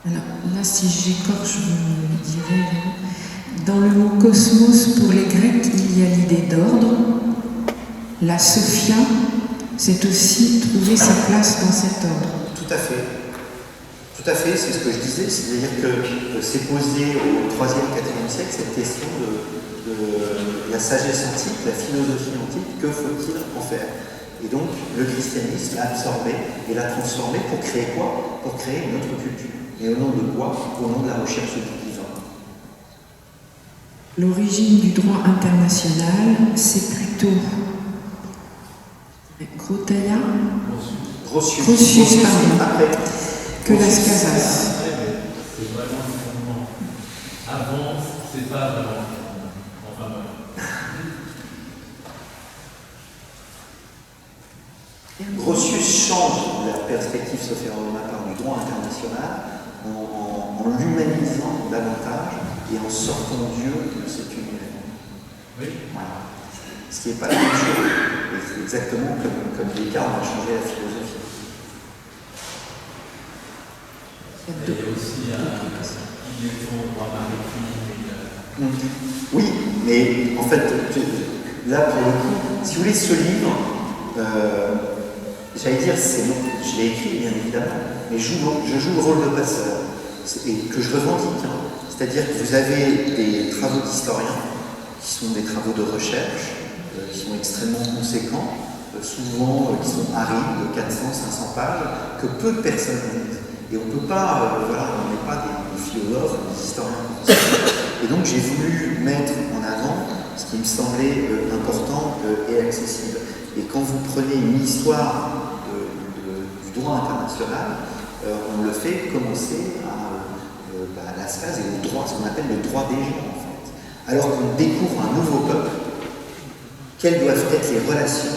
Alors là, si j'écorche, je vous dirais, dans le mot cosmos, pour les Grecs, il y a l'idée d'ordre. La Sophia, c'est aussi trouver sa place dans cet ordre. Tout à fait. Tout à fait, c'est ce que je disais, c'est-à-dire que c'est posé au 3e, 4e siècle cette question de la sagesse antique, la philosophie antique, que faut-il en faire? Et donc, le christianisme l'a absorbé et l'a transformé pour créer quoi? Pour créer une autre culture. Et au nom de quoi? Au nom de la recherche du divin. L'origine du droit international, c'est plutôt Grotaia, Grotius, après, que Las Casas. C'est vraiment le fondement. Avant, c'est pas vraiment le fondement. Enfin, Grotius change la perspective, sauf erreur de ma part, du droit international en l'humanisant davantage et en sortant Dieu de cet univers. oui. Voilà. Ce qui n'est pas la même chose. Et c'est exactement comme Descartes a changé la philosophie. Il y a aussi il est au droit maritime. Oui, mais en fait, là pour le coup, si vous voulez, ce livre, j'allais dire, je l'ai écrit bien évidemment, mais je joue le rôle de passeur, et que je revendique. C'est-à-dire que vous avez des travaux d'historiens, qui sont des travaux de recherche, qui sont extrêmement conséquents, souvent qui sont arides, de 400-500 pages, que peu de personnes lisent. Et on ne peut pas, on n'est pas des philosophes, des historiens. Et donc j'ai voulu mettre en avant ce qui me semblait important et accessible. Et quand vous prenez une histoire du droit international, on le fait commencer à Las Casas et au droit, ce qu'on appelle le droit des gens, en fait. Alors qu'on découvre un nouveau peuple, quelles doivent être les relations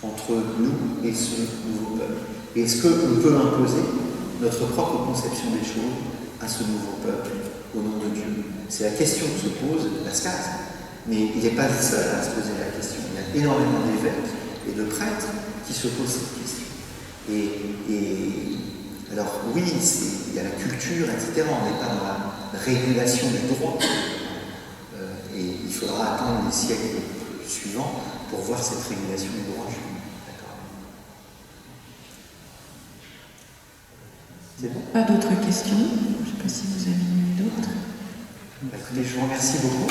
entre nous et ce nouveau peuple? Et est-ce qu'on peut imposer notre propre conception des choses à ce nouveau peuple au nom de Dieu? C'est la question que se pose Las Casas. Mais il n'est pas le seul à se poser la question. Il y a énormément d'évêques et de prêtres qui se posent cette question. Alors oui, il y a la culture, etc. On n'est pas dans la régulation du droit. Et il faudra attendre les siècles suivants pour voir cette régulation du droit. C'est bon? Pas d'autres questions? Je ne sais pas si vous avez d'autres. Écoutez, je vous remercie beaucoup.